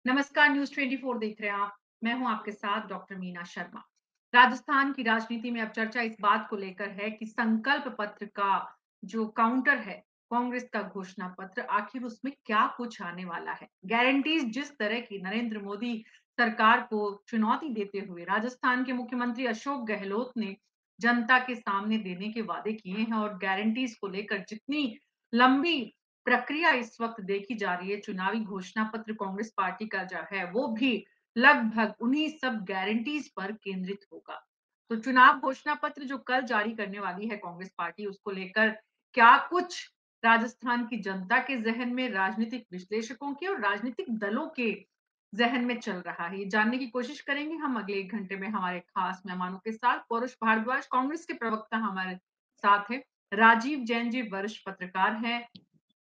नमस्कार, न्यूज़ 24 देख रहे हैं आप। मैं हूं आपके साथ डॉक्टर मीना शर्मा। राजस्थान की राजनीति में अब चर्चा इस बात को लेकर है कि संकल्प पत्र का जो काउंटर है, कांग्रेस का घोषणा पत्र, आखिर उसमें क्या कुछ आने वाला है। गारंटीज जिस तरह की नरेंद्र मोदी सरकार को चुनौती देते हुए राजस्थान के मुख्यमंत्री अशोक गहलोत ने जनता के सामने देने के वादे किए हैं और गारंटीज को लेकर जितनी लंबी प्रक्रिया इस वक्त देखी जा रही है, चुनावी घोषणा पत्र कांग्रेस पार्टी का जो है वो भी लगभग उन्हीं सब गारंटीज पर केंद्रित होगा। तो चुनाव घोषणा पत्र जो कल जारी करने वाली है कांग्रेस पार्टी, उसको लेकर क्या कुछ राजस्थान की जनता के जहन में, राजनीतिक विश्लेषकों के और राजनीतिक दलों के जहन में चल रहा है, ये जानने की कोशिश करेंगे हम अगले 1 घंटे में हमारे खास मेहमानों के साथ। पौरुष भारद्वाज कांग्रेस के प्रवक्ता हमारे साथ है, राजीव जैन जी वरिष्ठ पत्रकार हैं,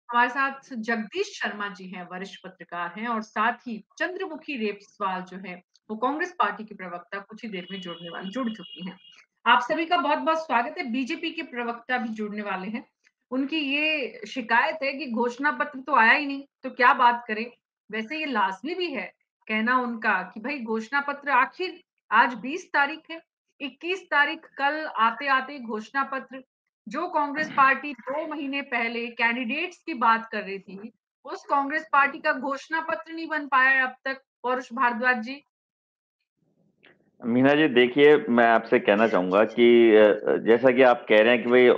हमारे साथ जगदीश शर्मा जी हैं, वरिष्ठ पत्रकार हैं, और साथ ही चंद्रमुखी रेपस्वाल जो है वो कांग्रेस पार्टी की प्रवक्ता कुछ ही देर में जुड़ चुकी हैं। आप सभी का बहुत-बहुत स्वागत है। बीजेपी के प्रवक्ता भी जुड़ने वाले हैं। उनकी ये शिकायत है कि घोषणा पत्र तो आया ही नहीं, तो क्या बात करें। वैसे ये लाजमी भी है कहना उनका कि भाई घोषणा पत्र आखिर आज 20 तारीख है, 21 तारीख कल आते-आते घोषणा पत्र, जो कांग्रेस पार्टी 2 महीने पहले कैंडिडेट्स की बात कर रही थी, उस कांग्रेस पार्टी का घोषणा पत्र नहीं बन पाया है अब तक। पौरुष भारद्वाज जी। मीना जी देखिए, मैं आपसे कहना चाहूँगा कि जैसा कि आप कह रहे हैं कि भई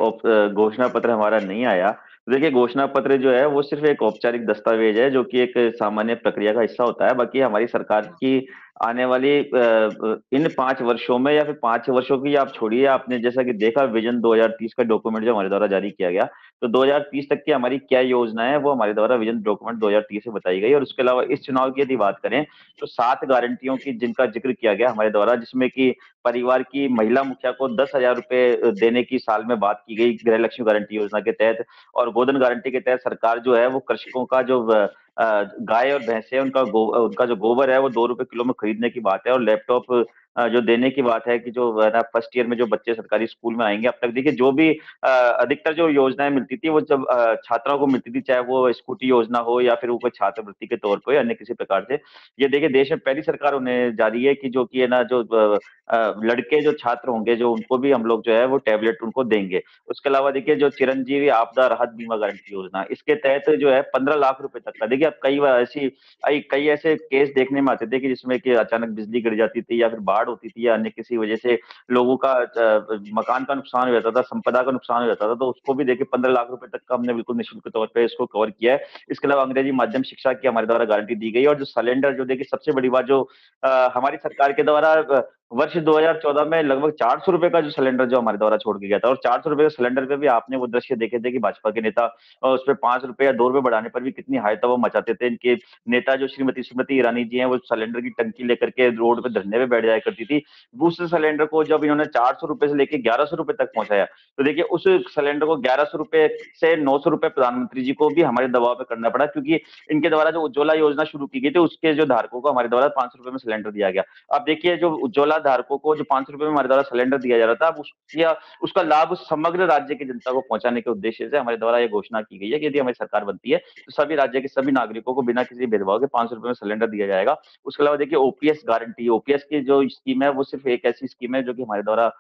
घोषणा पत्र हमारा नहीं आया। तो देखिए घोषणा पत्र जो है वो सिर्फ़ एक औपचारिक दस्तावेज़ है जो कि एक सामान्य प्रक्रिया का हिस्सा होता है। बाकी हमारी सरकार की आने वाली इन 5 वर्षों में या फिर 5 वर्षों की आप छोड़िए, आपने जैसा कि देखा विज़न 2030 का डॉक्यूमेंट जो हमारे द्वारा जारी किया गया, तो 2030 तक की हमारी क्या योजना है वो हमारे द्वारा विज़न डॉक्यूमेंट 2030 में बताई गई। और उसके अलावा इस चुनाव की यदि बात करें तो 7 गारंटियों की जिनका ज़िक्र किया गया हमारे द्वारा, जिसमें कि परिवार की महिला मुखिया को 10,000 रुपए देने की साल में बात की गई गृह लक्ष्मी गारंटी योजना के तहत। और गोधन गारंटी के तहत सरकार जो है वो कृषकों का जो गाय और भैंसे हैं उनका जो गोबर है वो 2 रुपए किलो में खरीदने की बात है। और लैपटॉप जो देने की बात है कि जो है ना फर्स्ट ईयर में जो बच्चे सरकारी स्कूल में आएँगे, अब तक देखिए जो भी अधिकतर जो योजनाएँ मिलती थी वो जब छात्राओं को मिलती थी, चाहे वो स्कूटी योजना हो या फिर वो कोई छात्रवृत्ति के तौर पे या अन्य किसी प्रकार से। ये देखिए देश में पहली सरकार होने जा रही है कि जो कि है ना जो लड़के जो छात्र होंगे जो उनको भी हम लोग जो है वो टैबलेट उनको देंगे। उसके अलावा देखिए जो चिरंजीवी आपदा राहत बीमा गारंटी योजना, इसके तहत जो है 15 लाख रुपए तक का, देखिए अब कई बार कई ऐसे केस देखने में आते थे कि जिसमें कि अचानक बिजली गिर जाती थी या फिर बाढ़ होती थी या अन्य किसी वजह से लोगों का मकान का नुकसान हो जाता था, संपदा का नुकसान हो जाता था, तो उसको भी देखिए 15 लाख रुपए तक का हमने बिल्कुल निःशुल्क तौर पे इसको कवर किया है। इसके अलावा अंग्रेजी माध्यम शिक्षा की हमारे द्वारा गारंटी दी गई है। और जो सिलेंडर जो देखिए सबसे बड़ी बात जो हमारी सरकार के द्वारा वर्ष 2014 में लगभग 400 रुपए का जो सिलेंडर जो हमारे द्वारा छोड़ के गया था, और 400 रुपए के सिलेंडर पे भी आपने वो दृश्य देखे थे कि भाजपा के नेता उस पे 5 रुपए या 2 रुपए बढ़ाने पर भी कितनी हाय तबाह मचाते थे। इनके नेता जो श्रीमती स्मृति ईरानी जी हैं, वो सिलेंडर की टंकी लेकर के रोड पे धरने पे बैठ जाया करती थी। दूसरे सिलेंडर को जब इन्होंने 400 रुपए से लेके 1100 रुपए तक पहुंचाया, तो देखिए उस सिलेंडर को 1100 रुपए से 900 रुपए प्रधानमंत्री जी को भी हमारे दबाव पे करना पड़ा, क्योंकि इनके द्वारा जो उज्ज्वला योजना शुरू की गई थी उसके जो धारकों को हमारे द्वारा 500 रुपए में सिलेंडर दिया गया। अब देखिए जो उज्ज्वला धारकों को जो 500 रुपए में हमारे द्वारा सिलेंडर दिया जा रहा था, अब उसका लाभ समग्र राज्य की जनता को पहुंचाने के उद्देश्य से हमारे द्वारा ये घोषणा की गई है कि यदि हमारी सरकार बनती है तो सभी राज्य के सभी नागरिकों को बिना किसी भेदभाव के 500 रुपए में सिलेंडर दिया जाएगा। उसके अलावा देखिए ओपीएस गारंटी, ओपीएस की जो स्कीम है वो सिर्फ एक ऐसी स्कीम है जो कि हमारे द्वारा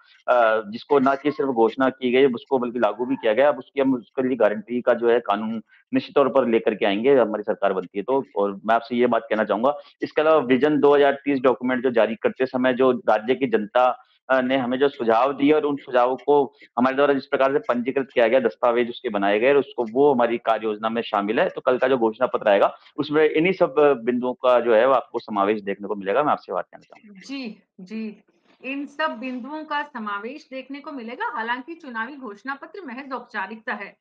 जिसको ना कि सिर्फ घोषणा की गई, उसको बल्कि लागू भी किया गया। अब उसकी हम उसके लिए गारंटी का जो है कानून निश्चित तौर पर लेकर के आएंगे, हमारी सरकार बनती है तो। और मैं आपसे ये बात कहना चाहूंगा, इसके अलावा विजन 2030 डॉक्यूमेंट जो जारी करते समय जो राज्य की जनता ने हमें जो सुझाव दिए और उन सुझावों को हमारे द्वारा जिस प्रकार से पंजीकृत किया गया, दस्तावेज उसके बनाए गए, और उसको वो हमारी कार्य योजना में शामिल है। तो कल का जो घोषणा पत्र आएगा उसमें इन्हीं सब बिंदुओं का जो है वो आपको समावेश देखने को मिलेगा। मैं आपसे बात कहना चाहूंगा। जी, जी। इन सब बिंदुओं का समावेश देखने को मिलेगा। हालांकि चुनावी घोषणा पत्र महज औपचारिकता है।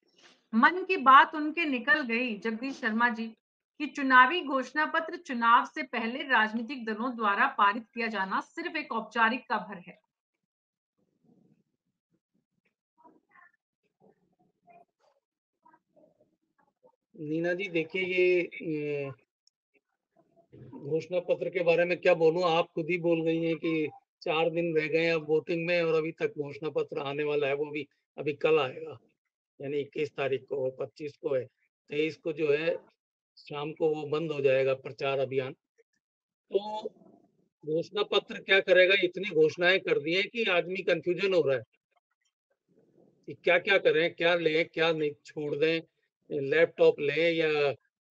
मन की बात उनके निकल गई जगदीश शर्मा जी कि चुनावी घोषणा पत्र चुनाव से पहले राजनीतिक दलों द्वारा पारित किया जाना सिर्फ एक औपचारिकता भर है। नीना जी देखिए ये घोषणा पत्र के बारे में क्या बोलूं, आप खुद ही बोल गई हैं कि 4 दिन रह गए अब वोटिंग में और अभी तक घोषणा पत्र आने वाला है, वो भी अभी कल आएगा। यानी 21 तारीख को, 25 को है, 23 को जो है शाम को वो बंद हो जाएगा प्रचार अभियान। तो घोषणा पत्र क्या करेगा, इतनी घोषणाएं कर दी है कि आदमी कंफ्यूजन हो रहा है कि क्या करें, क्या लें, क्या नहीं छोड़ दें, लैपटॉप लें या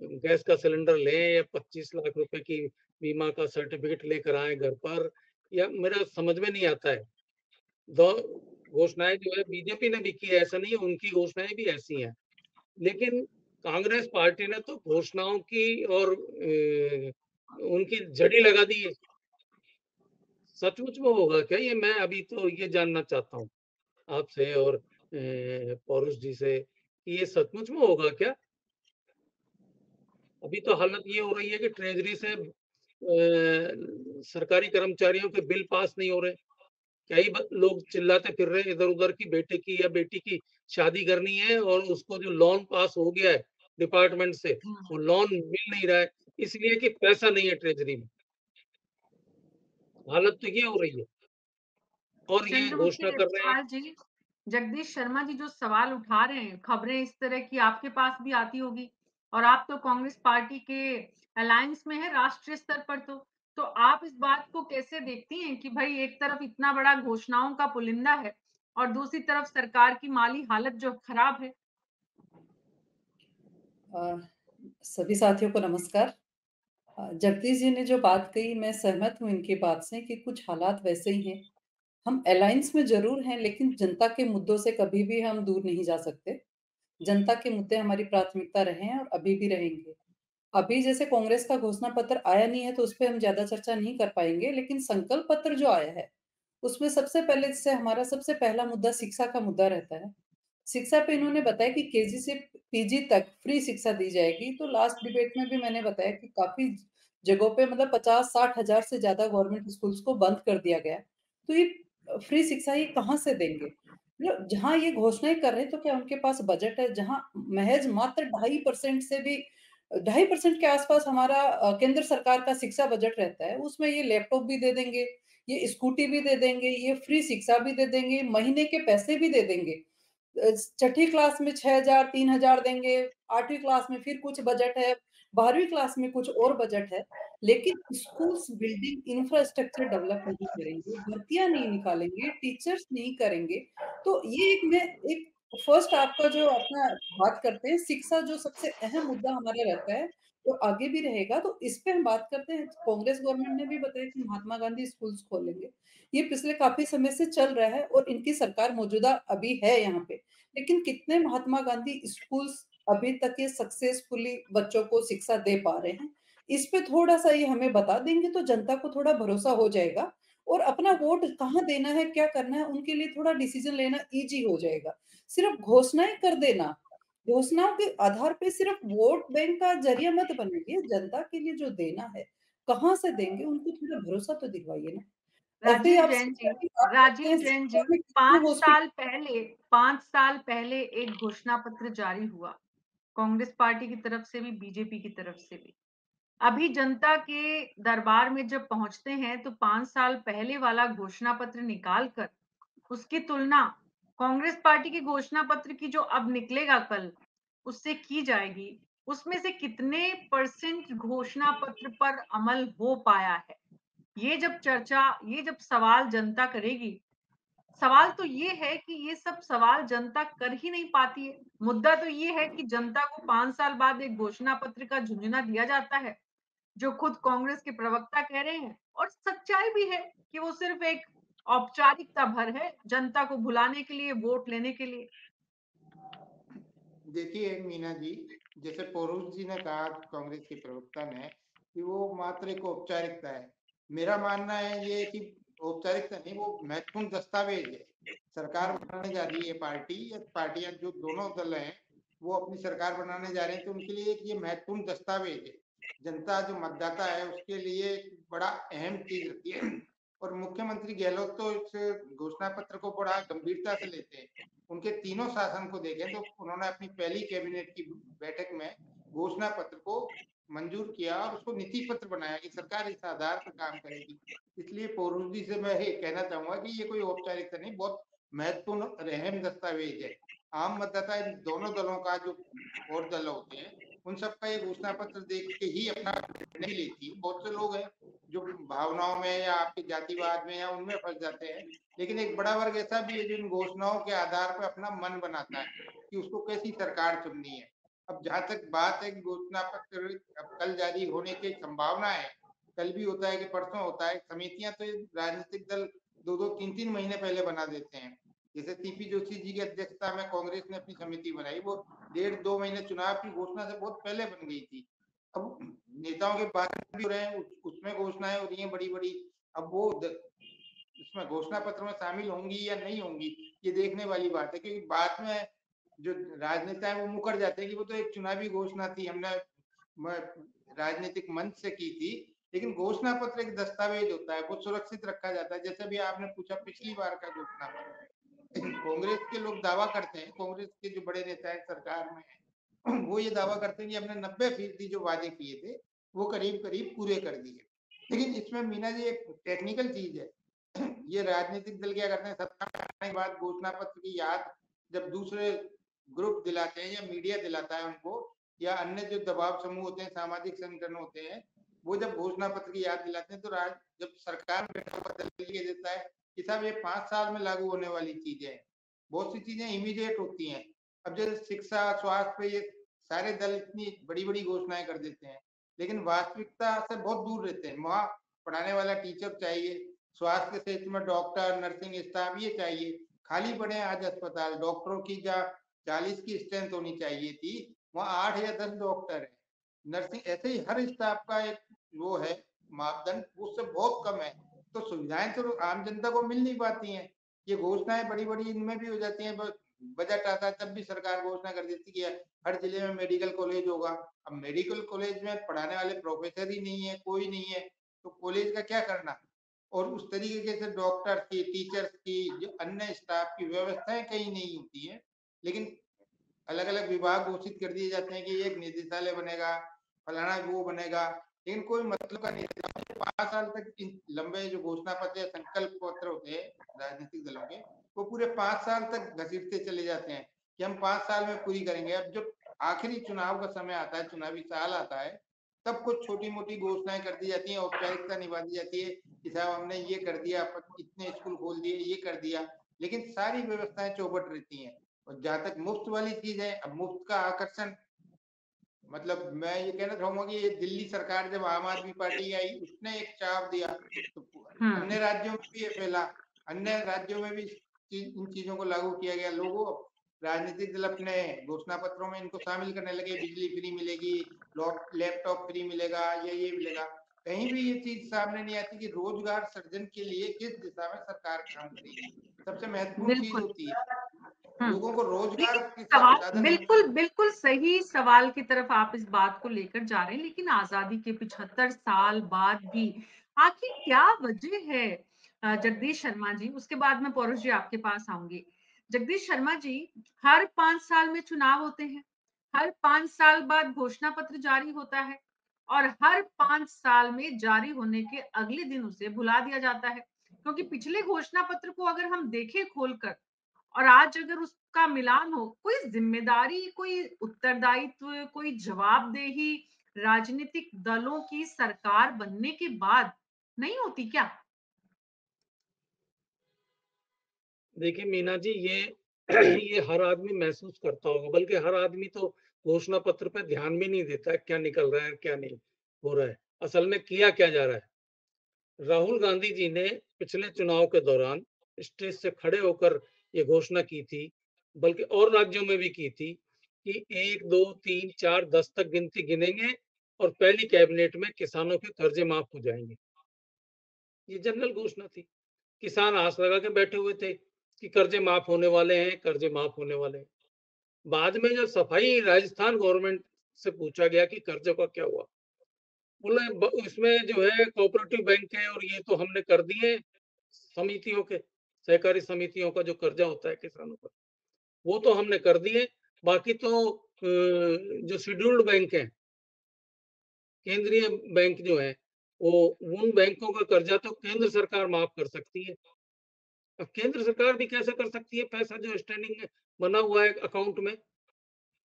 गैस का सिलेंडर लें या 25 लाख रुपए की बीमा का सर्टिफिकेट लेकर आए घर पर, या मेरा समझ में नहीं आता है। दो घोषणाएं जो है बीजेपी ने भी की है, ऐसा नहीं है, उनकी घोषणाएं भी ऐसी हैं, लेकिन कांग्रेस पार्टी ने तो घोषणाओं की और उनकी झड़ी लगा दी है। सचमुच में होगा क्या ये? मैं अभी तो ये जानना चाहता हूँ आपसे और पौरुष जी से कि ये सचमुच में होगा क्या? अभी तो हालत ये हो रही है कि ट्रेजरी से सरकारी कर्मचारियों के बिल पास नहीं हो रहे। कई लोग चिल्लाते फिर रहे इधर-उधर की बेटे की या बेटी की शादी करनी है और उसको जो लोन पास हो गया है डिपार्टमेंट से, वो लोन मिल नहीं रहा है, इसलिए कि पैसा नहीं है ट्रेजरी में। हालत तो ये हो रही है और ये घोषणा चंद्रमुखी कर रहे हैं। लाल जी, जगदीश शर्मा जी जो सवाल उठा रहे हैं, खबरें इस तरह की आपके पास भी आती होगी और आप तो कांग्रेस पार्टी के अलायंस में हैं राष्ट्रीय स्तर पर तो आप इस बात को कैसे देखती हैं कि भई एक तरफ इतना बड़ा घोषणाओं का पुलिंदा है और दूसरी तरफ सरकार की माली हालत जो खराब है? अ, सभी साथियों को नमस्कार। जगदीश जी ने जो बात कही मैं सहमत हूँ इनकी बात से कि कुछ हालात वैसे ही हैं। हम अलायंस में ज़रूर हैं लेकिन जनता के मुद्दों से कभी भी हम दूर नहीं जा सकते। जनता के मुद्दे हमारी प्राथमिकता रहे हैं और अभी भी रहेंगे। अभी जैसे कांग्रेस का घोषणा पत्र आया नहीं है तो उस पे हम ज़्यादा चर्चा नहीं कर पाएँगे, लेकिन संकल्प पत्र जो आया है, उसमें सबसे पहले जैसे हमारा सबसे पहला मुद्दा शिक्षा का मुद्दा रहता है। शिक्षा पे इन्होंने बताया कि केजी से पीजी तक फ्री शिक्षा दी जाएगी, तो लास्ट डिबेट में भी मैंने बताया कि काफ़ी जगहों पे मतलब 50-60 हज़ार से ज़्यादा गवर्नमेंट स्कूल्स को बंद कर दिया गया है। तो ये फ्री शिक्षा ये कहाँ से देंगे? मतलब जहाँ ये घोषणाएँ कर रहे हैं, तो क्या उनके पास बजट है? जहाँ महज़ मात्र 2.5% से भी 2.5% के आसपास हमारा केंद्र सरकार का शिक्षा बजट रहता है, उसमें ये लैपटॉप भी दे देंगे, ये स्कूटी भी दे देंगे, ये फ्री शिक्षा भी दे देंगे, महीने के पैसे भी दे देंगे। छठी क्लास में 6,000 3,000 देंगे, 8वीं क्लास में फिर कुछ बजट है, 12वीं क्लास में कुछ और बजट है, लेकिन स्कूल्स बिल्डिंग इंफ्रास्ट्रक्चर डेवलप नहीं करेंगे, भर्तियाँ नहीं निकालेंगे, टीचर्स नहीं करेंगे। तो ये एक फर्स्ट आपका जो अपना बात करते हैं, शिक्षा जो सबसे अहम मुद्दा हमारा रहता है, और आगे भी रहेगा, तो इस पे हम बात करते हैं। कांग्रेस गवर्नमेंट ने भी बताया कि महात्मा गांधी स्कूल्स खोलेंगे। ये पिछले काफ़ी समय से चल रहा है और इनकी सरकार मौजूदा अभी है यहाँ पे। लेकिन कितने महात्मा गांधी स्कूल्स अभी तक ये सक्सेसफुली बच्चों को शिक्षा दे पा रहे हैं? इस पे थोड़ा-सा ये हमें बता देंगे तो जनता को थोड़ा भरोसा हो जाएगा और अपना वोट कहाँ देना है, क्या करना है, उनके लिए थोड़ा डिसीज़न लेना ईज़ी हो जाएगा। सिर्फ़ घोषणाएँ कर देना, घोषणाओं के आधार पे सिर्फ़ वोट बैंक का ज़रिया मत बनिए, जनता के लिए जो देना है, कहाँ से देंगे उनको थोड़ा भरोसा तो दिलवाइए ना। ऐसे ही राजीव आप जैन जी शिक्षा की बात करते राजीव हैं, जैन जी शिक्षा में कितने 5 साल पहले एक घोषणा पत्र जारी हुआ, कांग्रेस पार्टी की तरफ से भी, बीजेपी की तरफ से भी। अभी जनता के दरबार में जब पहुँचते हैं तो 5 साल पहले वाला घोषणा पत्र निकाल कर उसकी तुलना कांग्रेस पार्टी के घोषणा पत्र की जो अब निकलेगा कल, उससे की जाएगी। उसमें से कितने परसेंट घोषणा पत्र पर अमल हो पाया है? ये जब सवाल जनता करेगी, सवाल तो ये है कि ये सब सवाल जनता कर ही नहीं पाती है। मुद्दा तो ये है कि जनता को 5 साल बाद एक घोषणा पत्र का झुंझुना दिया जाता है, जो खुद कांग्रेस के प्रवक्ता कह रहे हैं और सच्चाई भी है कि वो सिर्फ एक औपचारिकता भर है, जनता को भुलाने के लिए, वोट लेने के लिए। देखिए मीना जी, जैसे पौरुष जी ने कहा कांग्रेस के प्रवक्ता ने कि वो मात्र एक औपचारिकता है। मेरा मानना है ये कि औपचारिकता नहीं, वो महत्वपूर्ण दस्तावेज है। सरकार बनाने जा रही है पार्टी या पार्टियां जो दोनों दल हैं वो अपनी सरकार बनाने जा रहे हैं, तो उनके लिए एक ये महत्वपूर्ण दस्तावेज है। जनता जो मतदाता है उसके लिए बड़ा अहम चीज रहती है और मुख्यमंत्री गहलोत तो इस घोषणा पत्र को बड़ा गंभीरता से लेते हैं। उनके तीनों शासन को देखें तो उन्होंने अपनी पहली कैबिनेट की बैठक में घोषणा पत्र को मंजूर किया और उसको नीति पत्र बनाया कि सरकार इस आधार पर काम करेगी। इसलिए पौरुष जी से मैं ये कहना चाहूंगा कि ये कोई औपचारिकता नहीं, बहुत महत्वपूर्ण और अहम दस्तावेज है। आम मतदाता इन दोनों दलों का जो और दल होते हैं उन सबका ये घोषणा पत्र देख के ही अपना निर्णय लेती है। बहुत से लोग हैं जो भावनाओं में या आपके जातिवाद में या उनमें फंस जाते हैं। लेकिन एक बड़ा वर्ग ऐसा भी है जो इन घोषणाओं के आधार पर अपना मन बनाता है कि उसको कैसी सरकार चुननी है। अब जहां तक बात है कि घोषणा पत्र अब कल जारी होने की संभावना है, कल भी होता है कि परसों होता है। समितियां तो राजनीतिक दल 2-2, 3-3 महीने पहले बना देते हैं। जैसे सीपी जोशी जी की अध्यक्षता में कांग्रेस ने अपनी समिति बनाई, वो 1.5-2 महीने चुनाव की घोषणा से बहुत पहले बन गई थी। अब नेताओं के भाषण भी हो रहे हैं, उसमें घोषणाएं हो रही हैं बड़ी-बड़ी। अब वो इसमें घोषणा पत्र में शामिल होंगी या नहीं होंगी, ये देखने वाली बात है, क्योंकि बाद में जो राजनेता है वो मुकर जाते हैं कि वो तो एक चुनावी घोषणा थी, हमने राजनीतिक मंच से की थी। लेकिन घोषणा पत्र एक दस्तावेज होता है, वो सुरक्षित रखा जाता है। जैसे भी आपने पूछा पिछली बार का घोषणा पत्र, कांग्रेस के लोग दावा करते हैं, कांग्रेस के जो बड़े नेता है सरकार में है, वो ये दावा करते हैं कि हमने 90% जो वादे किए थे वो करीब करीब पूरे कर दिए। लेकिन इसमें मीना जी एक टेक्निकल चीज है, ये राजनीतिक दल क्या करते हैं, सत्ता में आने के बाद घोषणा पत्र की याद जब दूसरे ग्रुप दिलाते हैं या मीडिया दिलाता है उनको, या अन्य जो दबाव समूह होते हैं, सामाजिक संगठन होते हैं, वो जब घोषणा पत्र की याद दिलाते हैं तो जब सरकार में बैठा हुआ दल ये देता है कि साहब ये 5 साल में लागू होने वाली चीजें हैं, बहुत सी चीजें इमीडिएट होती हैं। अब जैसे शिक्षा, स्वास्थ्य पे ये सारे दल इतनी बड़ी बड़ी घोषणाएं कर देते हैं, लेकिन वास्तविकता से बहुत दूर रहते हैं। वहां पढ़ाने वाला टीचर चाहिए, स्वास्थ्य के क्षेत्र में डॉक्टर, नर्सिंग स्टाफ ये चाहिए। खाली पड़े आज अस्पताल, डॉक्टरों की जहाँ 40 की स्ट्रेंथ होनी चाहिए थी, वहाँ 8 या 10 डॉक्टर है। नर्सिंग ऐसे ही हर स्टाफ का एक वो है मापदंड, उससे बहुत कम है। तो सुविधाएं तो आम जनता को मिल नहीं पाती हैं। ये घोषणाएं बड़ी बड़ी इनमें भी हो जाती हैं। बजट आता है तब भी सरकार घोषणा कर देती है हर जिले में मेडिकल कॉलेज होगा। अब मेडिकल कॉलेज में पढ़ाने वाले प्रोफेसर ही नहीं है, कोई नहीं है, तो कॉलेज का क्या करना। और उस तरीके से डॉक्टर की, टीचर्स की, जो अन्य स्टाफ की व्यवस्थाएं कहीं नहीं होती है। लेकिन अलग अलग विभाग घोषित कर दिए जाते हैं कि एक निदेशालय बनेगा, फलाना वो बनेगा, लेकिन कोई मतलब का नहीं। 5 साल तक लंबे जो घोषणा पत्र या संकल्प पत्र होते हैं राजनीतिक दलों के, वो पूरे 5 साल तक घसीटते चले जाते हैं कि हम 5 साल में पूरी करेंगे। अब जब आखिरी चुनाव का समय आता है, चुनावी साल आता है, तब कुछ छोटी मोटी घोषणाएं कर दी जाती हैं, औपचारिकता निभा दी जाती है कि साहब हमने ये कर दिया, इतने स्कूल खोल दिए, ये कर दिया, लेकिन सारी व्यवस्थाएं चौपट रहती हैं। और जहां तक मुफ्त वाली चीज है, अब मुफ्त का आकर्षण, मतलब मैं ये कहना चाहूंगा कि ये दिल्ली सरकार जब आम आदमी पार्टी आई, उसने एक चाप दिया, तो अन्य राज्यों में भी ये फैला, अन्य राज्यों में भी इन चीजों को लागू किया गया। लोगों राजनीतिक दल अपने घोषणा पत्रों में इनको शामिल करने लगे, बिजली फ्री मिलेगी, लैपटॉप फ्री मिलेगा, ये मिलेगा। कहीं भी ये चीज सामने नहीं आती कि रोजगार सृजन के लिए किस दिशा में सरकार काम करेगी। सबसे महत्वपूर्ण चीज बिल्कुल। होती है लोगों को रोजगार देखिए, के सवाल साधन। बिल्कुल, बिल्कुल सही सवाल की तरफ आप इस बात को लेकर जा रहे हैं, लेकिन आज़ादी के 75 साल बाद भी आखिर क्या वजह है जगदीश शर्मा जी, उसके बाद मैं पौरुष जी आपके पास आऊँगी। जगदीश शर्मा जी, हर 5 साल में चुनाव होते हैं, हर 5 साल बाद घोषणा पत्र जारी होता है और हर 5 साल में जारी होने के अगले दिन उसे भुला दिया जाता है। क्योंकि पिछले घोषणा पत्र को अगर हम देखें खोलकर और आज अगर उसका मिलान हो, कोई जिम्मेदारी, कोई उत्तरदायित्व, कोई जवाबदेही राजनीतिक दलों की सरकार बनने के बाद नहीं होती क्या? देखिए मीना जी, ये ये हर आदमी महसूस करता होगा, बल्कि हर आदमी तो घोषणा पत्र पे ध्यान भी नहीं देता है, क्या निकल रहा है, क्या नहीं हो रहा है, असल में किया क्या जा रहा है। राहुल गांधी जी ने पिछले चुनाव के दौरान स्टेज से खड़े होकर ये घोषणा की थी, बल्कि और राज्यों में भी की थी कि 1, 2, 3, 4, 10 तक गिनती गिनेंगे और पहली कैबिनेट में किसानों के कर्जे माफ हो जाएंगे। ये जनरल घोषणा थी। किसान आस लगा के बैठे हुए थे कि कर्जे माफ होने वाले हैं, कर्जे माफ होने वाले हैं। बाद में जब सफाई राजस्थान गवर्नमेंट से पूछा गया कि कर्जों का क्या हुआ, बोले इसमें जो है कोऑपरेटिव बैंक है और ये तो हमने कर दिए, समितियों के, सहकारी समितियों का जो कर्जा होता है किसानों का, वो तो हमने कर दिए। बाकी तो जो शेड्यूल्ड बैंक है, केंद्रीय बैंक जो है, वो उन बैंकों का कर्जा तो केंद्र सरकार माफ कर सकती है। अब केंद्र सरकार भी कैसे कर सकती है, पैसा जो स्टैंडिंग बना हुआ है अकाउंट में।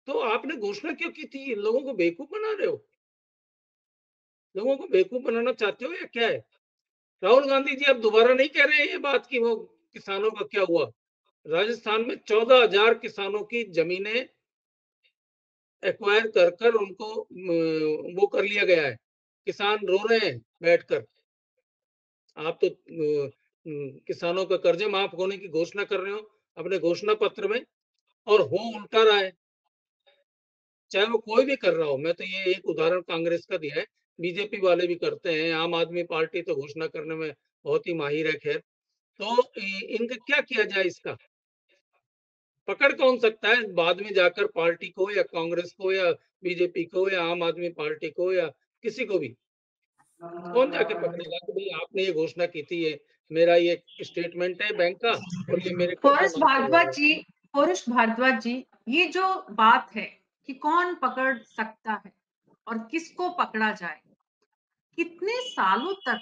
तो आपने घोषणा क्यों की थी? लोगों को बेवकूफ बना रहे हो, लोगों को बेवकूफ बनाना चाहते हो या क्या है? राहुल गांधी जी अब दोबारा नहीं कह रहे हैं ये बात कि वो किसानों का क्या हुआ। राजस्थान में 14,000 किसानों की जमीनें एक्वायर कर उनको वो कर लिया गया है। किसान रो रहे हैं बैठकर। आप तो किसानों का कर्जे माफ होने की घोषणा कर रहे हो अपने घोषणा पत्र में, और हो उल्टा रहा है, चाहे वो कोई भी कर रहा हो। मैं तो ये एक उदाहरण कांग्रेस का दिया है, बीजेपी वाले भी करते हैं, आम आदमी पार्टी तो घोषणा करने में बहुत ही माहिर है। खैर, तो इनका क्या किया जाए, इसका पकड़ कौन सकता है बाद में जाकर पार्टी को, या कांग्रेस को, या बीजेपी को, या आम आदमी पार्टी को, या किसी को भी कौन जाकर पकड़ेगा कि भाई आपने ये घोषणा की थी, ये मेरा ये स्टेटमेंट है बैंक का और ये मेरे कर्जे पौरुष माफ करवा भारद्वाज रहे हैं। जी, पौरुष भारद्वाज जी, ये जो बात है कि कौन पकड़ सकता है और किसको पकड़ा जाए, कितने सालों तक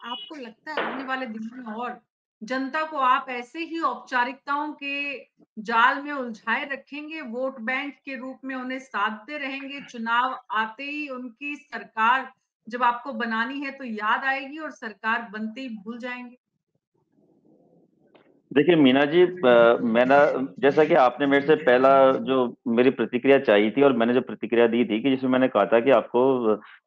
आपको लगता है आने वाले दिनों में और जनता को आप ऐसे ही औपचारिकताओं के जाल में उलझाए रखेंगे, वोट बैंक के रूप में उन्हें साधते रहेंगे, चुनाव आते ही उनकी सरकार जब आपको बनानी है तो याद आएगी और सरकार बनते ही भूल जाएंगे? देखिए मीना जी, मैं ना, जैसा कि आपने मेरे से पहला जो मेरी प्रतिक्रिया चाहिए थी और मैंने जो प्रतिक्रिया दी थी कि जिसमें मैंने कहा था कि आपको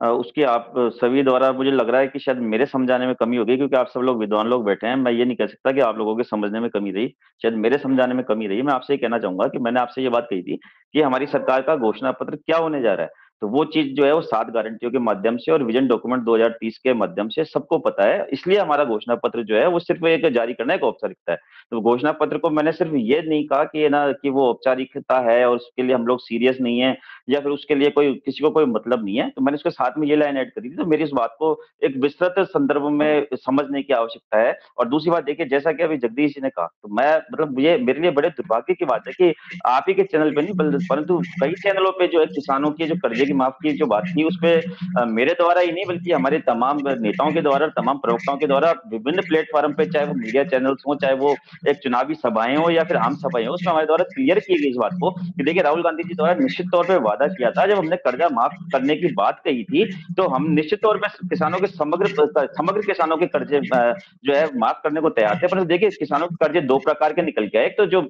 उसकी आप सभी द्वारा मुझे लग रहा है कि शायद मेरे समझाने में कमी हो गई, क्योंकि आप सब लोग विद्वान लोग बैठे हैं। मैं ये नहीं कह सकता कि आप लोगों के समझने में कमी रही, शायद मेरे समझाने में कमी रही। मैं आपसे ये कहना चाहूंगा कि मैंने आपसे ये बात कही थी कि हमारी सरकार का घोषणा पत्र क्या होने जा रहा है। तो वो चीज जो है वो 7 गारंटियों के माध्यम से और विजन डॉक्यूमेंट 2030 के माध्यम से सबको पता है, इसलिए हमारा घोषणा पत्र जो है वो सिर्फ एक जारी करना एक औपचारिकता है। तो घोषणा पत्र को मैंने सिर्फ ये नहीं कहा कि ये ना कि वो औपचारिकता है और उसके लिए हम लोग सीरियस नहीं है, या फिर उसके लिए कोई किसी को कोई मतलब नहीं है। तो मैंने उसके साथ में ये लाइन ऐड करी थी। तो मेरी इस बात को एक विस्तृत संदर्भ में समझने की आवश्यकता है। और दूसरी बात देखिए, जैसा कि अभी जगदीश जी ने कहा, तो मैं मतलब ये मेरे लिए बड़े दुर्भाग्य की बात है कि आप ही के चैनल पे नहीं परंतु कई चैनलों पे जो है किसानों के जो कर्जे की माफ की जो बात की उस पे मेरे द्वारा ही नहीं बल्कि हमारे तमाम नेताओं के द्वारा, तमाम प्रवक्ताओं के द्वारा विभिन्न प्लेटफॉर्म पे, चाहे वो मीडिया चैनल्स हो, चाहे वो एक चुनावी सभाएं हो या फिर आम सभाएं हो, उसमें हमारे द्वारा क्लियर की गई इस बात को कि देखिए राहुल गांधी जी द्वारा निश्चित तौर पर वादा किया था, जब हमने कर्जा माफ करने की बात कही थी तो हम निश्चित तौर पर किसानों के समग्र किसानों के कर्जे जो है माफ करने को तैयार थे। परंतु देखिए किसानों के कर्जे दो प्रकार के निकल के आए, एक तो जो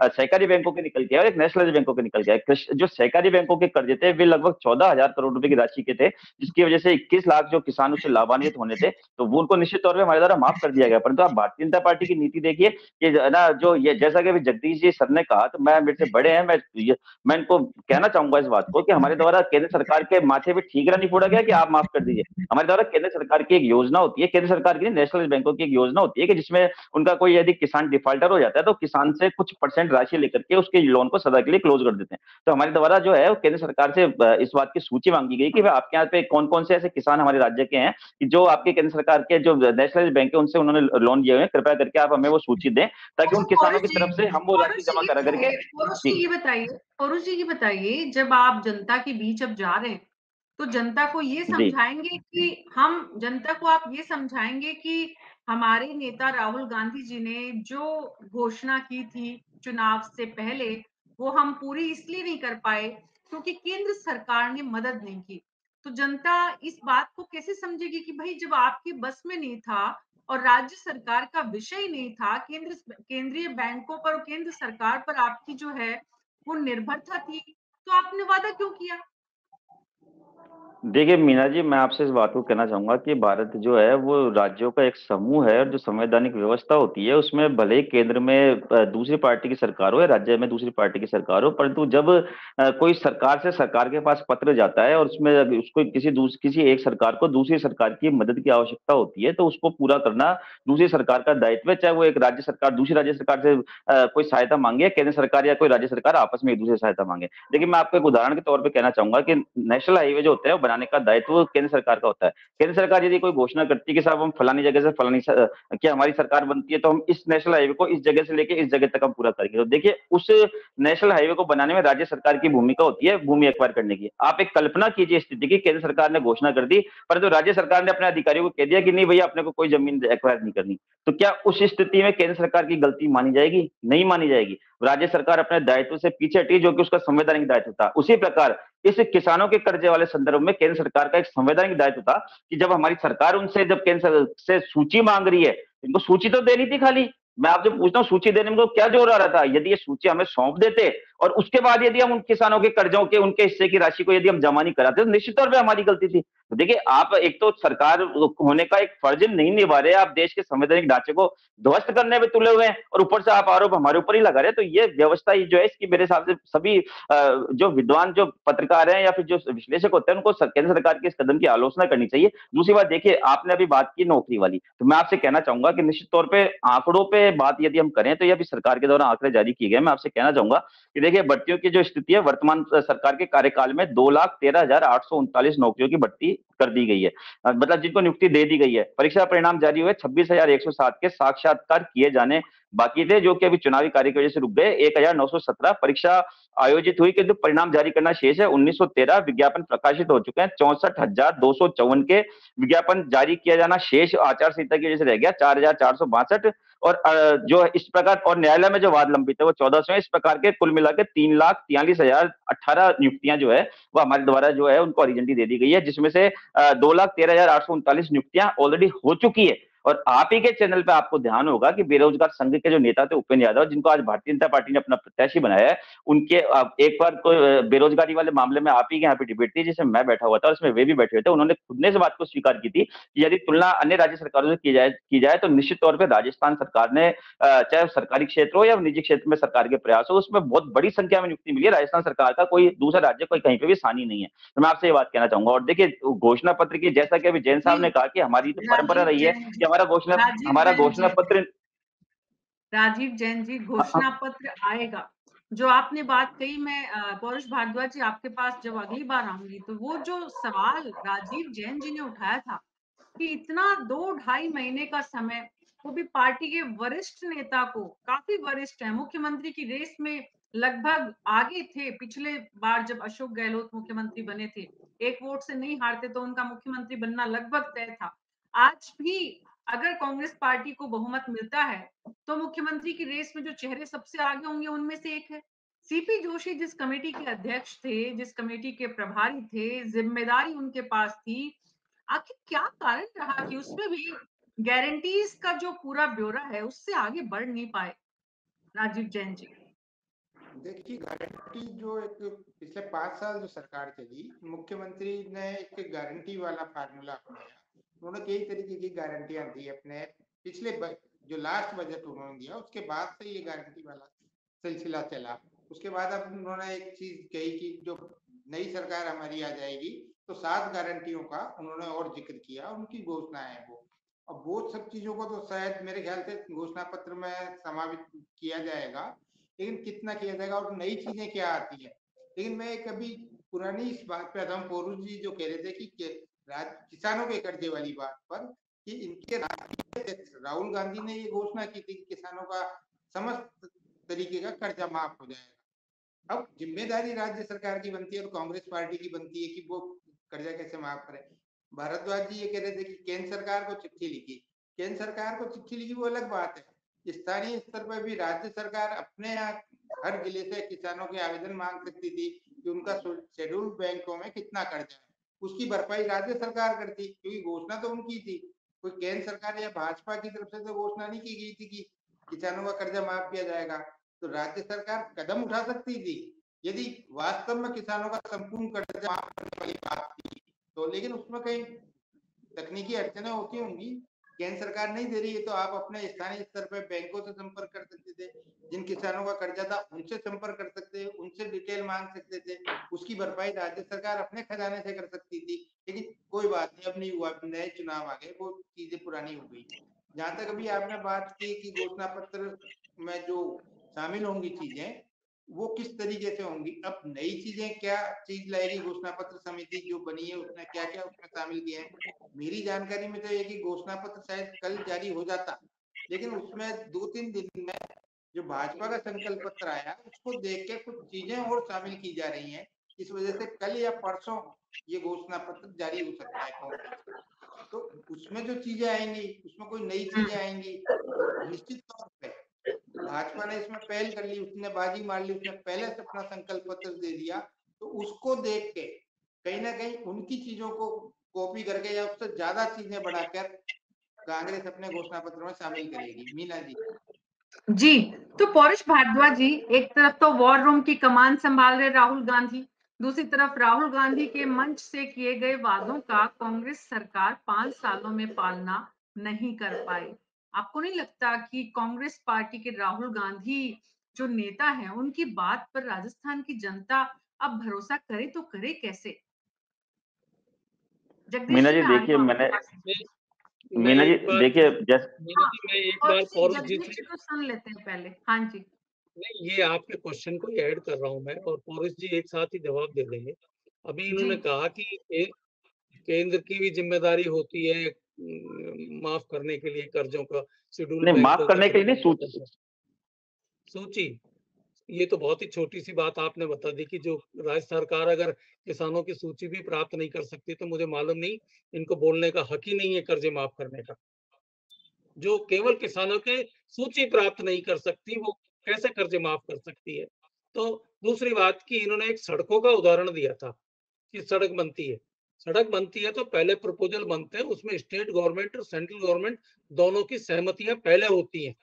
सहकारी बैंकों के निकल के आए और एक नेशनलाइज बैंकों के निकल के आए। जो सहकारी बैंकों के कर्जे थे वे लगभग 14,000 करोड़ रुपए की राशि के थे, जिसकी वजह से 21 लाख जो किसान उससे लाभान्वित होने थे, तो वो उनको निश्चित तौर पर हमारे द्वारा माफ कर दिया गया। परंतु आप भारतीय जनता पार्टी की नीति देखिए कि ना जो ये जैसा कि अभी जगदीश जी सर ने कहा, तो मैं मेरे से बड़े हैं, मैं इनको कहना चाहूंगा इस बात को कि हमारे द्वारा केंद्र सरकार के माथे पे ठीकरा नहीं फोड़ा गया कि आप माफ कर दीजिए। हमारे द्वारा केंद्र सरकार की एक योजना होती है, केंद्र सरकार की नेशनल बैंकों की एक योजना होती है कि जिसमें उनका कोई यदि किसान डिफॉल्टर हो जाता है तो किसान से कुछ परसेंट राशि लेकर के उसके लोन को सदा के लिए क्लोज कर देते हैं। तो हमारे द्वारा जो है केंद्र सरकार से इस बात की सूची मांगी गई कि आपके यहाँ पे कौन कौन से ऐसे किसान हमारे राज्य के हैं कि जो आपके केंद्र सरकार के जो नेशनल बैंक है उनसे उन्होंने लोन लिए हुए हैं, कृपया करके आप हमें वो सूची दें ताकि उन अच्छा किसानों की तरफ से हम वो राशि जमा करा करके। जी पौरुष जी ये बताइए, जब आप जनता के बीच अब जा रहे हैं, तो जनता को ये जी समझाएंगे कि हम जनता को आप ये समझाएंगे कि हमारे नेता राहुल गांधी जी ने जो घोषणा की थी चुनाव से पहले, वो हम पूरी इसलिए नहीं कर पाए क्योंकि केंद्र सरकार ने मदद नहीं की। तो जनता इस बात को कैसे समझेगी कि भाई जब आपकी बस में नहीं था और राज्य सरकार का विषय नहीं था, केंद्रीय बैंकों पर और केंद्र सरकार पर आपकी जो है वो निर्भरता थी, तो आपने वादा क्यों किया? देखिए मीना जी, मैं आपसे इस बात को कहना चाहूंगा कि भारत जो है वो राज्यों का एक समूह है और जो संवैधानिक व्यवस्था होती है उसमें भले ही केंद्र में दूसरी पार्टी की सरकार हो या राज्य में दूसरी पार्टी की सरकार हो, परंतु जब कोई सरकार से सरकार के पास पत्र जाता है और उसमें उसको किसी एक सरकार को दूसरी सरकार की मदद की आवश्यकता होती है तो उसको पूरा करना दूसरी सरकार का दायित्व है, चाहे वो एक राज्य सरकार दूसरी राज्य सरकार से कोई सहायता मांगे, केंद्र सरकार या कोई राज्य सरकार आपस में एक दूसरे से सहायता मांगे। देखिए मैं आपको एक उदाहरण के तौर पर कहना चाहूंगा कि नेशनल हाईवे जो होते हैं बनाने का दायित्व केंद्र सरकार का होता है। केंद्र सरकार यदि कोई घोषणा करती है कि साहब हम फलानी जगह से कि हमारी सरकार बनती है तो हम इस नेशनल हाईवे को इस जगह से लेके इस जगह तक हम पूरा करेंगे, तो देखिए उस नेशनल हाईवे को बनाने में राज्य सरकार की भूमिका होती है भूमि एक्वायर करने की। आप एक कल्पना कीजिए स्थिति की, केंद्र सरकार ने घोषणा कर दी परंतु राज्य सरकार ने अपने अधिकारियों को कह दिया कि नहीं भैया अपने को कोई जमीन एक्वायर नहीं करनी, तो क्या उस स्थिति में केंद्र सरकार की गलती मानी जाएगी? नहीं मानी जाएगी। राज्य सरकार अपने दायित्व से पीछे हटी जो कि उसका संवैधानिक दायित्व था। उसी प्रकार इस किसानों के कर्जे वाले संदर्भ में केंद्र सरकार का एक संवैधानिक दायित्व था कि जब हमारी सरकार उनसे जब केंद्र से सूची मांग रही है, इनको सूची तो देनी थी खाली। मैं आपसे पूछता हूँ सूची देने में तो क्या जोर आ रहा था? यदि ये सूची हमें सौंप देते और उसके बाद यदि हम उन किसानों के कर्जों के उनके हिस्से की राशि को यदि हम जमा नहीं कराते तो निश्चित तौर पे हमारी गलती थी। तो देखिए आप एक तो सरकार होने का एक फर्ज नहीं निभा रहे, आप देश के संवैधानिक ढांचे को ध्वस्त करने में तुले हुए हैं और ऊपर से आप आरोप हमारे ऊपर ही लगा रहे हैं। तो ये व्यवस्था ही जो है इसकी मेरे हिसाब से सभी जो विद्वान जो पत्रकार हैं या फिर जो विश्लेषक होते हैं उनको केंद्र सरकार के इस कदम की आलोचना करनी चाहिए। दूसरी बात देखिए आपने अभी बात की नौकरी वाली, तो मैं आपसे कहना चाहूंगा कि निश्चित तौर पे आंकड़ों पे बात यदि हम करें तो ये अभी सरकार के द्वारा आंकड़े जारी किए गए। मैं आपसे कहना चाहूंगा कि देखिए भर्तियों की जो स्थिति है वर्तमान सरकार के कार्यकाल में 2,13,839 नौकरियों की भर्ती कर दी गई है, मतलब जिनको नियुक्ति दे दी गई है। परीक्षा परिणाम जारी हुए 26,107 के साक्षात्कार किए जाने बाकी थे जो कि अभी चुनावी कार्य की वजह से रुक गए। 1,917 परीक्षा आयोजित हुई किंतु परिणाम जारी करना शेष है। 1913 विज्ञापन प्रकाशित हो चुके हैं। 64,254 के विज्ञापन जारी किया जाना शेष आचार संहिता की वजह से रह गया। 4,462 और जो इस प्रकार और न्यायालय में जो वाद लंबित है वो 1400 है। इस प्रकार के कुल मिलाकर 3,43,018 नियुक्तियां जो है वो हमारे द्वारा जो है उनको ओरिजिनली दे दी गई है, जिसमें से 2,13,839 नियुक्तियां ऑलरेडी हो चुकी है। और आप ही के चैनल पे आपको ध्यान होगा कि बेरोजगार संघ के जो नेता थे उपेंद्र यादव, जिनको आज भारतीय जनता पार्टी ने अपना प्रत्याशी बनाया है, उनके एक बार कोई बेरोजगारी वाले मामले में आप ही के यहाँ पे डिबेट थी जिसमें मैं बैठा हुआ था और इसमें वे भी बैठे हुए थे। उन्होंने खुद ने इस बात को स्वीकार की थी कि यदि तुलना अन्य राज्य सरकारों से की जाए तो निश्चित तौर पर राजस्थान सरकार ने चाहे सरकारी क्षेत्र हो या निजी क्षेत्र में सरकार के प्रयास हो उसमें बहुत बड़ी संख्या में नियुक्ति मिली है। राजस्थान सरकार का कोई दूसरा राज्य कोई कहीं पे भी सानी नहीं है। तो मैं आपसे ये बात कहना चाहूंगा। और देखिए घोषणा पत्र की जैसा कि अभी जैन साहब जी, ने कहा कि हमारी तो परंपरा राजीव रही है जैन कि जी, राजीव हमारा जैन घोषणा जी, पत्र राजीव जैन जी, घोषणा पत्र आएगा। जो आपने बात कही मैं पौरुष भारद्वाज जी आपके पास जब अगली बार आऊंगी तो वो जो सवाल राजीव जैन जी ने उठाया था कि इतना 2 ढाई महीने का समय, वो भी पार्टी के वरिष्ठ नेता को, काफी वरिष्ठ है, मुख्यमंत्री की रेस में लगभग आगे थे। पिछले बार जब अशोक गहलोत मुख्यमंत्री बने थे, एक वोट से नहीं हारते तो उनका मुख्यमंत्री बनना लगभग तय था। आज भी अगर कांग्रेस पार्टी को बहुमत मिलता है तो मुख्यमंत्री की रेस में जो चेहरे सबसे आगे होंगे उनमें से एक है सीपी जोशी। जिस कमेटी के अध्यक्ष थे, जिस कमेटी के प्रभारी थे, जिम्मेदारी उनके पास थी, आखिर क्या कारण रहा कि उसमें भी गारंटीज का जो पूरा ब्यौरा है उससे आगे बढ़ नहीं पाए राजीव जैन जी? देखिए गारंटी जो एक पिछले 5 साल जो सरकार चली, मुख्यमंत्री ने एक गारंटी वाला फार्मूला अपनाया। उन्होंने कई तरीके की गारंटियां दी अपने पिछले जो लास्ट बजट उन्होंने दिया उसके बाद से ये गारंटी वाला सिलसिला चला। उसके बाद अब उन्होंने एक चीज कही कि जो नई सरकार हमारी आ जाएगी तो 7 गारंटियों का उन्होंने और जिक्र किया, उनकी घोषणा है वो। अब वो सब चीजों को तो शायद मेरे ख्याल से घोषणा पत्र में समावित किया जाएगा, लेकिन कितना किया जाएगा और नई चीजें क्या आती है। लेकिन मैं कभी पुरानी इस बात पे आता हूँ, पौरुष जी जो कह रहे थे कि किसानों के कर्जे वाली बात पर, कि इनके राहुल गांधी ने ये घोषणा की थी कि किसानों का समस्त तरीके का कर्जा माफ हो जाएगा। अब जिम्मेदारी राज्य सरकार की बनती है और कांग्रेस पार्टी की बनती है कि वो कर्जा कैसे माफ करे। भारद्वाज जी ये कह रहे थे कि केंद्र सरकार को चिट्ठी लिखी, केंद्र सरकार को चिट्ठी लिखी वो अलग बात है। स्थानीय स्तर पर भी राज्य सरकार अपने यहाँ हर जिले से किसानों के आवेदन मांग सकती थी कि उनका शेड्यूल्ड बैंकों में कितना कर्जा है, उसकी भरपाई राज्य सरकार करती, क्योंकि घोषणा तो उनकी थी। कोई केंद्र सरकार या भाजपा की तरफ से तो घोषणा नहीं की गई थी कि किसानों का कर्जा माफ किया जाएगा। तो राज्य सरकार कदम उठा सकती थी यदि वास्तव में किसानों का संपूर्ण कर्जा माफ करने वाली बात थी तो, लेकिन उसमें कई तकनीकी अड़चने होती होंगी। केंद्र सरकार नहीं दे रही है तो आप अपने स्थानीय स्तर पर बैंकों से संपर्क कर सकते थे, जिन किसानों का कर्जा था उनसे संपर्क कर सकते थे, उनसे डिटेल मांग सकते थे, उसकी भरपाई राज्य सरकार अपने खजाने से कर सकती थी। लेकिन कोई बात नहीं, अब नहीं हुआ, नए चुनाव आ गए, वो चीजें पुरानी हो गई। जहां तक अभी आपने बात की कि घोषणा पत्र में जो शामिल होंगी चीजें वो किस तरीके से होंगी, अब नई चीजें क्या चीज लाएगी घोषणा पत्र समिति जो बनी है, उसने क्या क्या उसमें शामिल किया है। मेरी जानकारी में तो ये कि घोषणा पत्र शायद कल जारी हो जाता, लेकिन उसमें 2-3 दिन में जो भाजपा का संकल्प पत्र आया उसको देख के कुछ चीजें और शामिल की जा रही हैं। इस वजह से कल या परसों ये घोषणा पत्र जारी हो सकता है कांग्रेस। तो उसमें जो चीजें आएंगी उसमें कोई नई चीजें आएंगी निश्चित तौर पे। भाजपा ने इसमें पहल कर ली, उसने बाजी मार ली, उसने पहले से अपना संकल्प पत्र दे दिया, तो उसको देख के कहीं ना कहीं उनकी चीजों को कॉपी करके या उससे ज्यादा चीजें बढ़ाकर कांग्रेस अपने घोषणा पत्र में शामिल करेगी। मीना जी। जी, तो पौरुष भारद्वाज जी, एक तरफ तो वॉर रूम की कमान संभाल रहे राहुल गांधी, दूसरी तरफ राहुल गांधी के मंच से किए गए वादों का कांग्रेस सरकार 5 सालों में पालना नहीं कर पाई। आपको नहीं लगता कि कांग्रेस पार्टी के राहुल गांधी जो नेता हैं, उनकी बात पर राजस्थान की जनता अब भरोसा करे तो करे कैसे? जगदीश मीना जी, जी मैं आ रही देखिए हूँ मैंने आपके पास। मैं मीना जी एक बार देखिए जैस मीना हाँ, जी, मैं एक बार पौरुष जी, पौरुष जी जगदीश से जी को सुन लेते हैं पहले। हाँ जी। नहीं, ये आपके क्वेश्चन को ही ऐड कर रहा हूँ मैं और पौरुष जी एक साथ ही जवाब दे देंगे। अभी जी। इन्होंने कहा कि केंद्र की भी जिम्मेदारी होती है माफ करने के लिए कर्जों का, शेड्यूल नहीं, माफ बैंकों का करने के लिए नहीं, खिलाने का कर्जा। सूची, ये तो बहुत ही छोटी सी बात आपने बता दी कि जो राज्य सरकार अगर किसानों की सूची भी प्राप्त नहीं कर सकती तो मुझे मालूम नहीं, इनको बोलने का हक ही नहीं है कर्जे माफ करने का। जो केवल किसानों के सूची प्राप्त नहीं कर सकती, वो कैसे कर्जे माफ कर सकती है? तो दूसरी बात कि इन्होंने एक सड़कों का उदाहरण दिया था कि सड़क बनती है। सड़क बनती है तो पहले प्रपोजल बनते हैं, उसमें स्टेट गवर्नमेंट और सेंट्रल गवर्नमेंट दोनों की सहमतियां पहले होती हैं।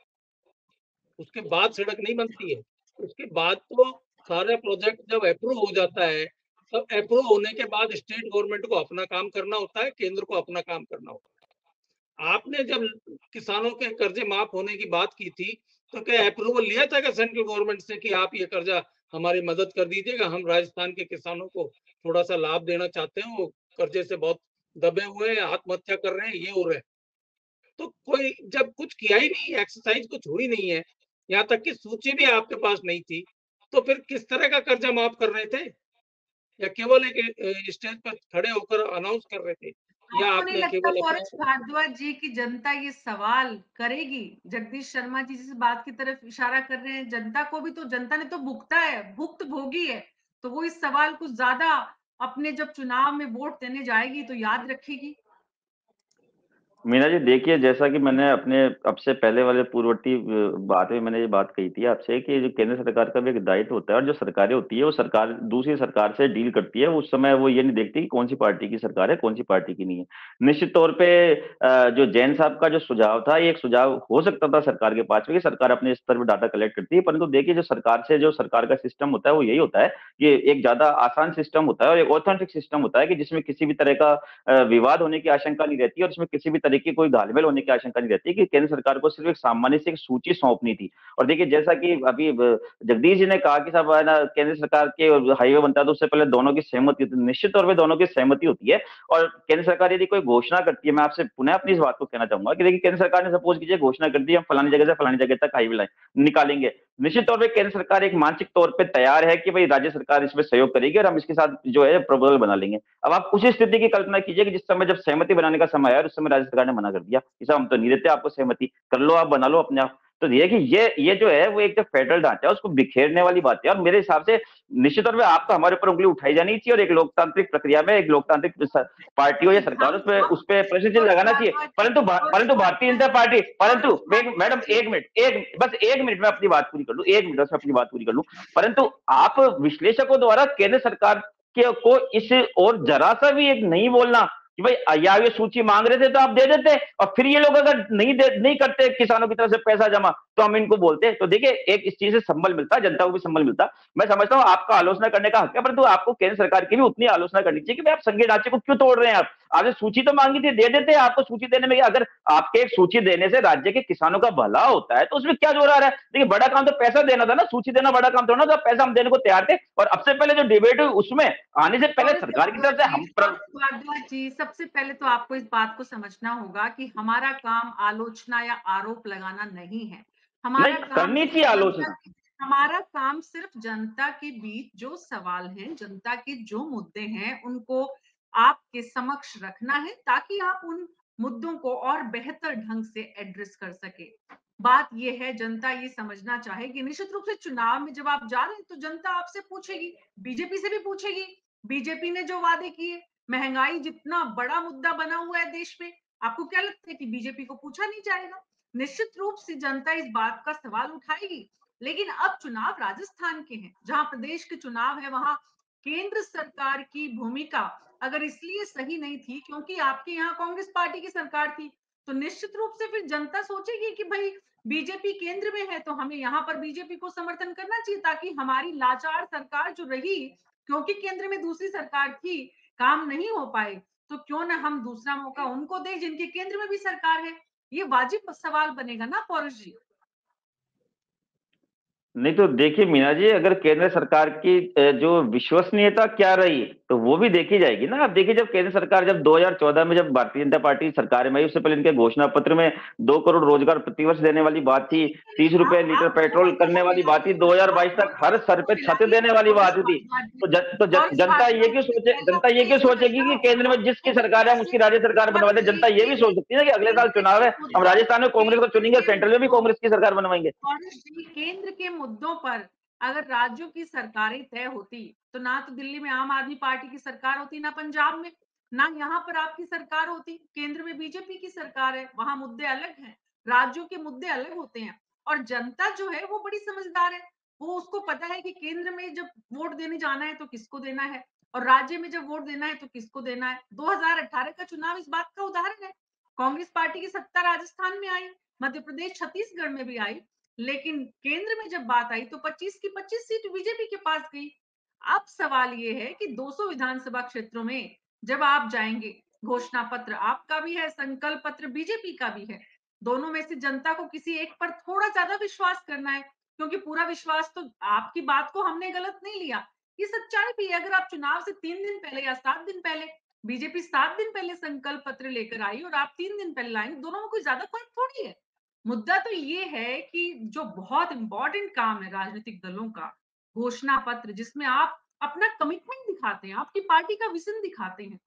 उसके बाद सड़क नहीं बनती है। उसके बाद तो सारा प्रोजेक्ट जब अप्रूव हो जाता है, तब अप्रूव होने के बाद स्टेट गवर्नमेंट को अपना काम करना होता है, केंद्र को अपना काम करना होता है। आपने जब किसानों के कर्जे माफ होने की बात की थी, तो क्या अप्रूवल लिया था क्या सेंट्रल गवर्नमेंट से कि आप ये कर्जा हमारी मदद कर दीजिएगा, हम राजस्थान के किसानों को थोड़ा-सा लाभ देना चाहते हैं, वो कर्जे से बहुत दबे हुए हैं, आत्महत्या कर रहे हैं, ये हो रहा है। तो कोई जब कुछ किया ही नहीं, एक्सरसाइज कुछ हुई नहीं है, यहाँ तक कि सूची भी आपके पास नहीं थी, तो फिर किस तरह का कर्जा माफ कर रहे थे? या केवल एक स्टेज पर खड़े होकर अनाउंस कर रहे थे? या आपको नहीं आपने लगता केवल अपना पौरुष भारद्वाज जी की जनता ये सवाल करेगी? जगदीश शर्मा जी जिस बात की तरफ इशारा कर रहे हैं, जनता को भी तो जनता ने तो भुगता है, भुक्तभोगी है। तो वो इस सवाल को ज़्यादा अपने जब चुनाव में वोट देने जाएगी तो याद रखेगी। मीना जी देखिए, जैसा कि मैंने अपने अब से पहले वाले पूर्ववर्ती बात में मैंने ये बात कही थी आपसे कि जो केंद्र सरकार का भी एक दायित्व होता है और जो सरकारें होती है वो सरकार दूसरी सरकार से डील करती है, उस समय वो ये नहीं देखती कि कौन सी पार्टी की सरकार है कौन सी पार्टी की नहीं है। निश्चित तौर पे जो जैन साहब का जो सुझाव था, ये एक सुझाव हो सकता था सरकार के पास में कि सरकार अपने स्तर पर डाटा कलेक्ट करती है, परंतु देखिए जो सरकार का सिस्टम होता है वो यही होता है कि एक ज्यादा आसान सिस्टम होता है और एक ऑथेंटिक सिस्टम होता है कि जिसमें किसी भी तरह का विवाद होने की आशंका नहीं रहती और इसमें किसी भी तरह की कोई घालमेल होने की आशंका नहीं रहती कि केंद्र सरकार को सिर्फ एक सामान्य से एक सूची सौंपनी थी। और देखिए जैसा कि अभी जगदीश जी ने कहा कि साहब है ना, केंद्र सरकार के हाईवे बनता है तो उससे पहले दोनों की सहमति होती है, निश्चित तौर पर दोनों की सहमति होती है। और केंद्र सरकार यदि कोई घोषणा करती है, मैं आपसे पुनः अपनी इस बात को कहना चाहूंगा कि देखिए केंद्र सरकार ने सपोज कीजिए घोषणा कर दी हम फलानी जगह से फलानी जगह तक हाईवे लाइन निकालेंगे, निश्चित तौर पे केंद्र सरकार एक मानसिक तौर पे तैयार है कि भाई राज्य सरकार इसमें सहयोग करेगी और हम इसके साथ जो है प्रपोजल बना लेंगे। अब आप उसी स्थिति की कल्पना कीजिए कि जिस समय जब सहमति बनाने का समय आया उस समय राज्य सरकार ने मना कर दिया कि साहब हम तो नहीं देते आपको सहमति, कर लो आप बना लो अपने आप। तो ये कि ये जो है वो एक जो फेडरल ढांचा है उसको बिखेरने वाली बात है और मेरे हिसाब से निश्चित तौर पे आपको हमारे ऊपर उंगली उठाई जानी चाहिए और एक लोकतांत्रिक प्रक्रिया में एक लोकतांत्रिक पार्टी हो या सरकार उस पे प्रश्न चिन्ह लगाना चाहिए। परंतु भारतीय जनता पार्टी परंतु मैडम एक मिनट बस एक मिनट में अपनी बात पूरी कर लूं, एक मिनट बस अपनी बात पूरी कर लूं। परंतु आप विश्लेषकों द्वारा केंद्र सरकार के को इस और जरा सा भी एक नहीं बोलना कि भाई या ये सूची मांग रहे थे तो आप दे देते और फिर ये लोग अगर नहीं करते किसानों की तरफ से पैसा जमा तो हम इनको बोलते। तो देखिए एक इस चीज से संबल मिलता है, जनता को भी संबल मिलता। मैं समझता हूं आपका आलोचना करने का हक है, परंतु आपको केंद्र सरकार की भी उतनी आलोचना करनी चाहिए कि भाई आप संघीय ढांचे को क्यों तोड़ रहे हैं। आप आपने सूची तो मांगी थी, दे देते। आपको सूची देने में अगर आपके एक सूची देने से राज्य के किसानों का भला होता है तो उसमें क्या जोर आ रहा है। देखिए बड़ा काम तो पैसा देना था ना, सूची देना बड़ा काम थोड़ा ना था। पैसा हम देने को तैयार थे और अब से पहले जो डिबेट हुई उसमें आने से पहले सरकार की तरफ से हम भारद्वाज जी, सबसे पहले तो आपको इस बात को समझना होगा कि हमारा काम आलोचना या आरोप लगाना नहीं है। नहीं हमारा काम करनी चाहिए आलोचना। हमारा काम सिर्फ जनता के बीच जो सवाल हैं, जनता के जो मुद्दे हैं, उनको आपके समक्ष रखना है ताकि आप उन मुद्दों को और बेहतर ढंग से एड्रेस कर सके। बात ये है, जनता ये समझना चाहेगी, निश्चित रूप से चुनाव में जब आप जा रहे हैं तो जनता आपसे पूछेगी, बीजेपी से भी पूछेगी। बीजेपी ने जो वादे किए, महंगाई जितना बड़ा मुद्दा बना हुआ है देश में, आपको क्या लगता है कि बीजेपी को पूछा नहीं जाएगा? निश्चित रूप से जनता इस बात का सवाल उठाएगी। लेकिन अब चुनाव राजस्थान के हैं, जहां प्रदेश के चुनाव है, वहां केंद्र सरकार की भूमिका अगर इसलिए सही नहीं थी क्योंकि आपके यहाँ कांग्रेस पार्टी की सरकार थी, तो निश्चित रूप से फिर जनता सोचेगी कि भाई बीजेपी केंद्र में है तो हमें यहाँ पर बीजेपी को समर्थन करना चाहिए ताकि हमारी लाचार सरकार जो रही, क्योंकि केंद्र में दूसरी सरकार थी, काम नहीं हो पाए, तो क्यों ना हम दूसरा मौका उनको दें जिनके केंद्र में भी सरकार है। ये वाजिब सवाल बनेगा ना पौरुष जी। नहीं तो देखिए मीना जी, अगर केंद्र सरकार की जो विश्वसनीयता क्या रही तो वो भी देखी जाएगी ना। आप देखिए, जब केंद्र सरकार जब 2014 में जब भारतीय जनता पार्टी सरकार में आई, उससे पहले इनके घोषणा पत्र में 2 करोड़ रोजगार प्रतिवर्ष देने वाली बात थी, 30 रुपए लीटर आप पेट्रोल दोनों करने को वाली बात थी, मिलाइए, 2022 तक हर सर पे छत मिलाइए देने वाली बात थी। पौरुष जनता भाषा ये क्यों सोचे, जनता ये क्यों सोचेगी कि केंद्र में जिसकी सरकार है हम उसकी राज्य सरकार बनवा दे। जनता ये भी सोच सकती है ना कि अगले साल चुनाव है, हम राजस्थान में कांग्रेस को चुनेंगे, सेंट्रल में भी कांग्रेस की सरकार बनवाएंगे। केंद्र के मुद्दों पर अगर राज्यों की सरकारें तय होती तो ना तो दिल्ली में आम आदमी पार्टी की सरकार होती, ना पंजाब में, ना यहाँ पर आपकी सरकार होती। केंद्र में बीजेपी की सरकार है, वहां मुद्दे अलग हैं, राज्यों के मुद्दे अलग होते हैं। और जनता जो है वो बड़ी समझदार है, वो उसको पता है कि केंद्र में जब वोट देने जाना है तो किसको देना है और राज्य में जब वोट देना है तो किसको देना है। 2018 का चुनाव इस बात का उदाहरण है। कांग्रेस पार्टी की सत्ता राजस्थान में आई, मध्य प्रदेश छत्तीसगढ़ में भी आई, लेकिन केंद्र में जब बात आई तो 25 की 25 सीट बीजेपी के पास गई। अब सवाल ये है कि 200 विधानसभा क्षेत्रों में जब आप जाएंगे, घोषणा पत्र आपका भी है, संकल्प पत्र बीजेपी का भी है, दोनों में से जनता को किसी एक पर थोड़ा ज्यादा विश्वास करना है, क्योंकि पूरा विश्वास तो आपकी बात को हमने गलत नहीं लिया, ये सच्चाई भी है। अगर आप चुनाव से 3 दिन पहले या 7 दिन पहले, बीजेपी 7 दिन पहले संकल्प पत्र लेकर आई और आप 3 दिन पहले लाएंगे, दोनों में कोई ज्यादा फर्क थोड़ी है। मुद्दा तो ये है कि जो बहुत इंपॉर्टेंट काम है राजनीतिक दलों का, घोषणा पत्र जिसमें आप अपना कमिटमेंट दिखाते हैं, आपकी पार्टी का विजन दिखाते हैं।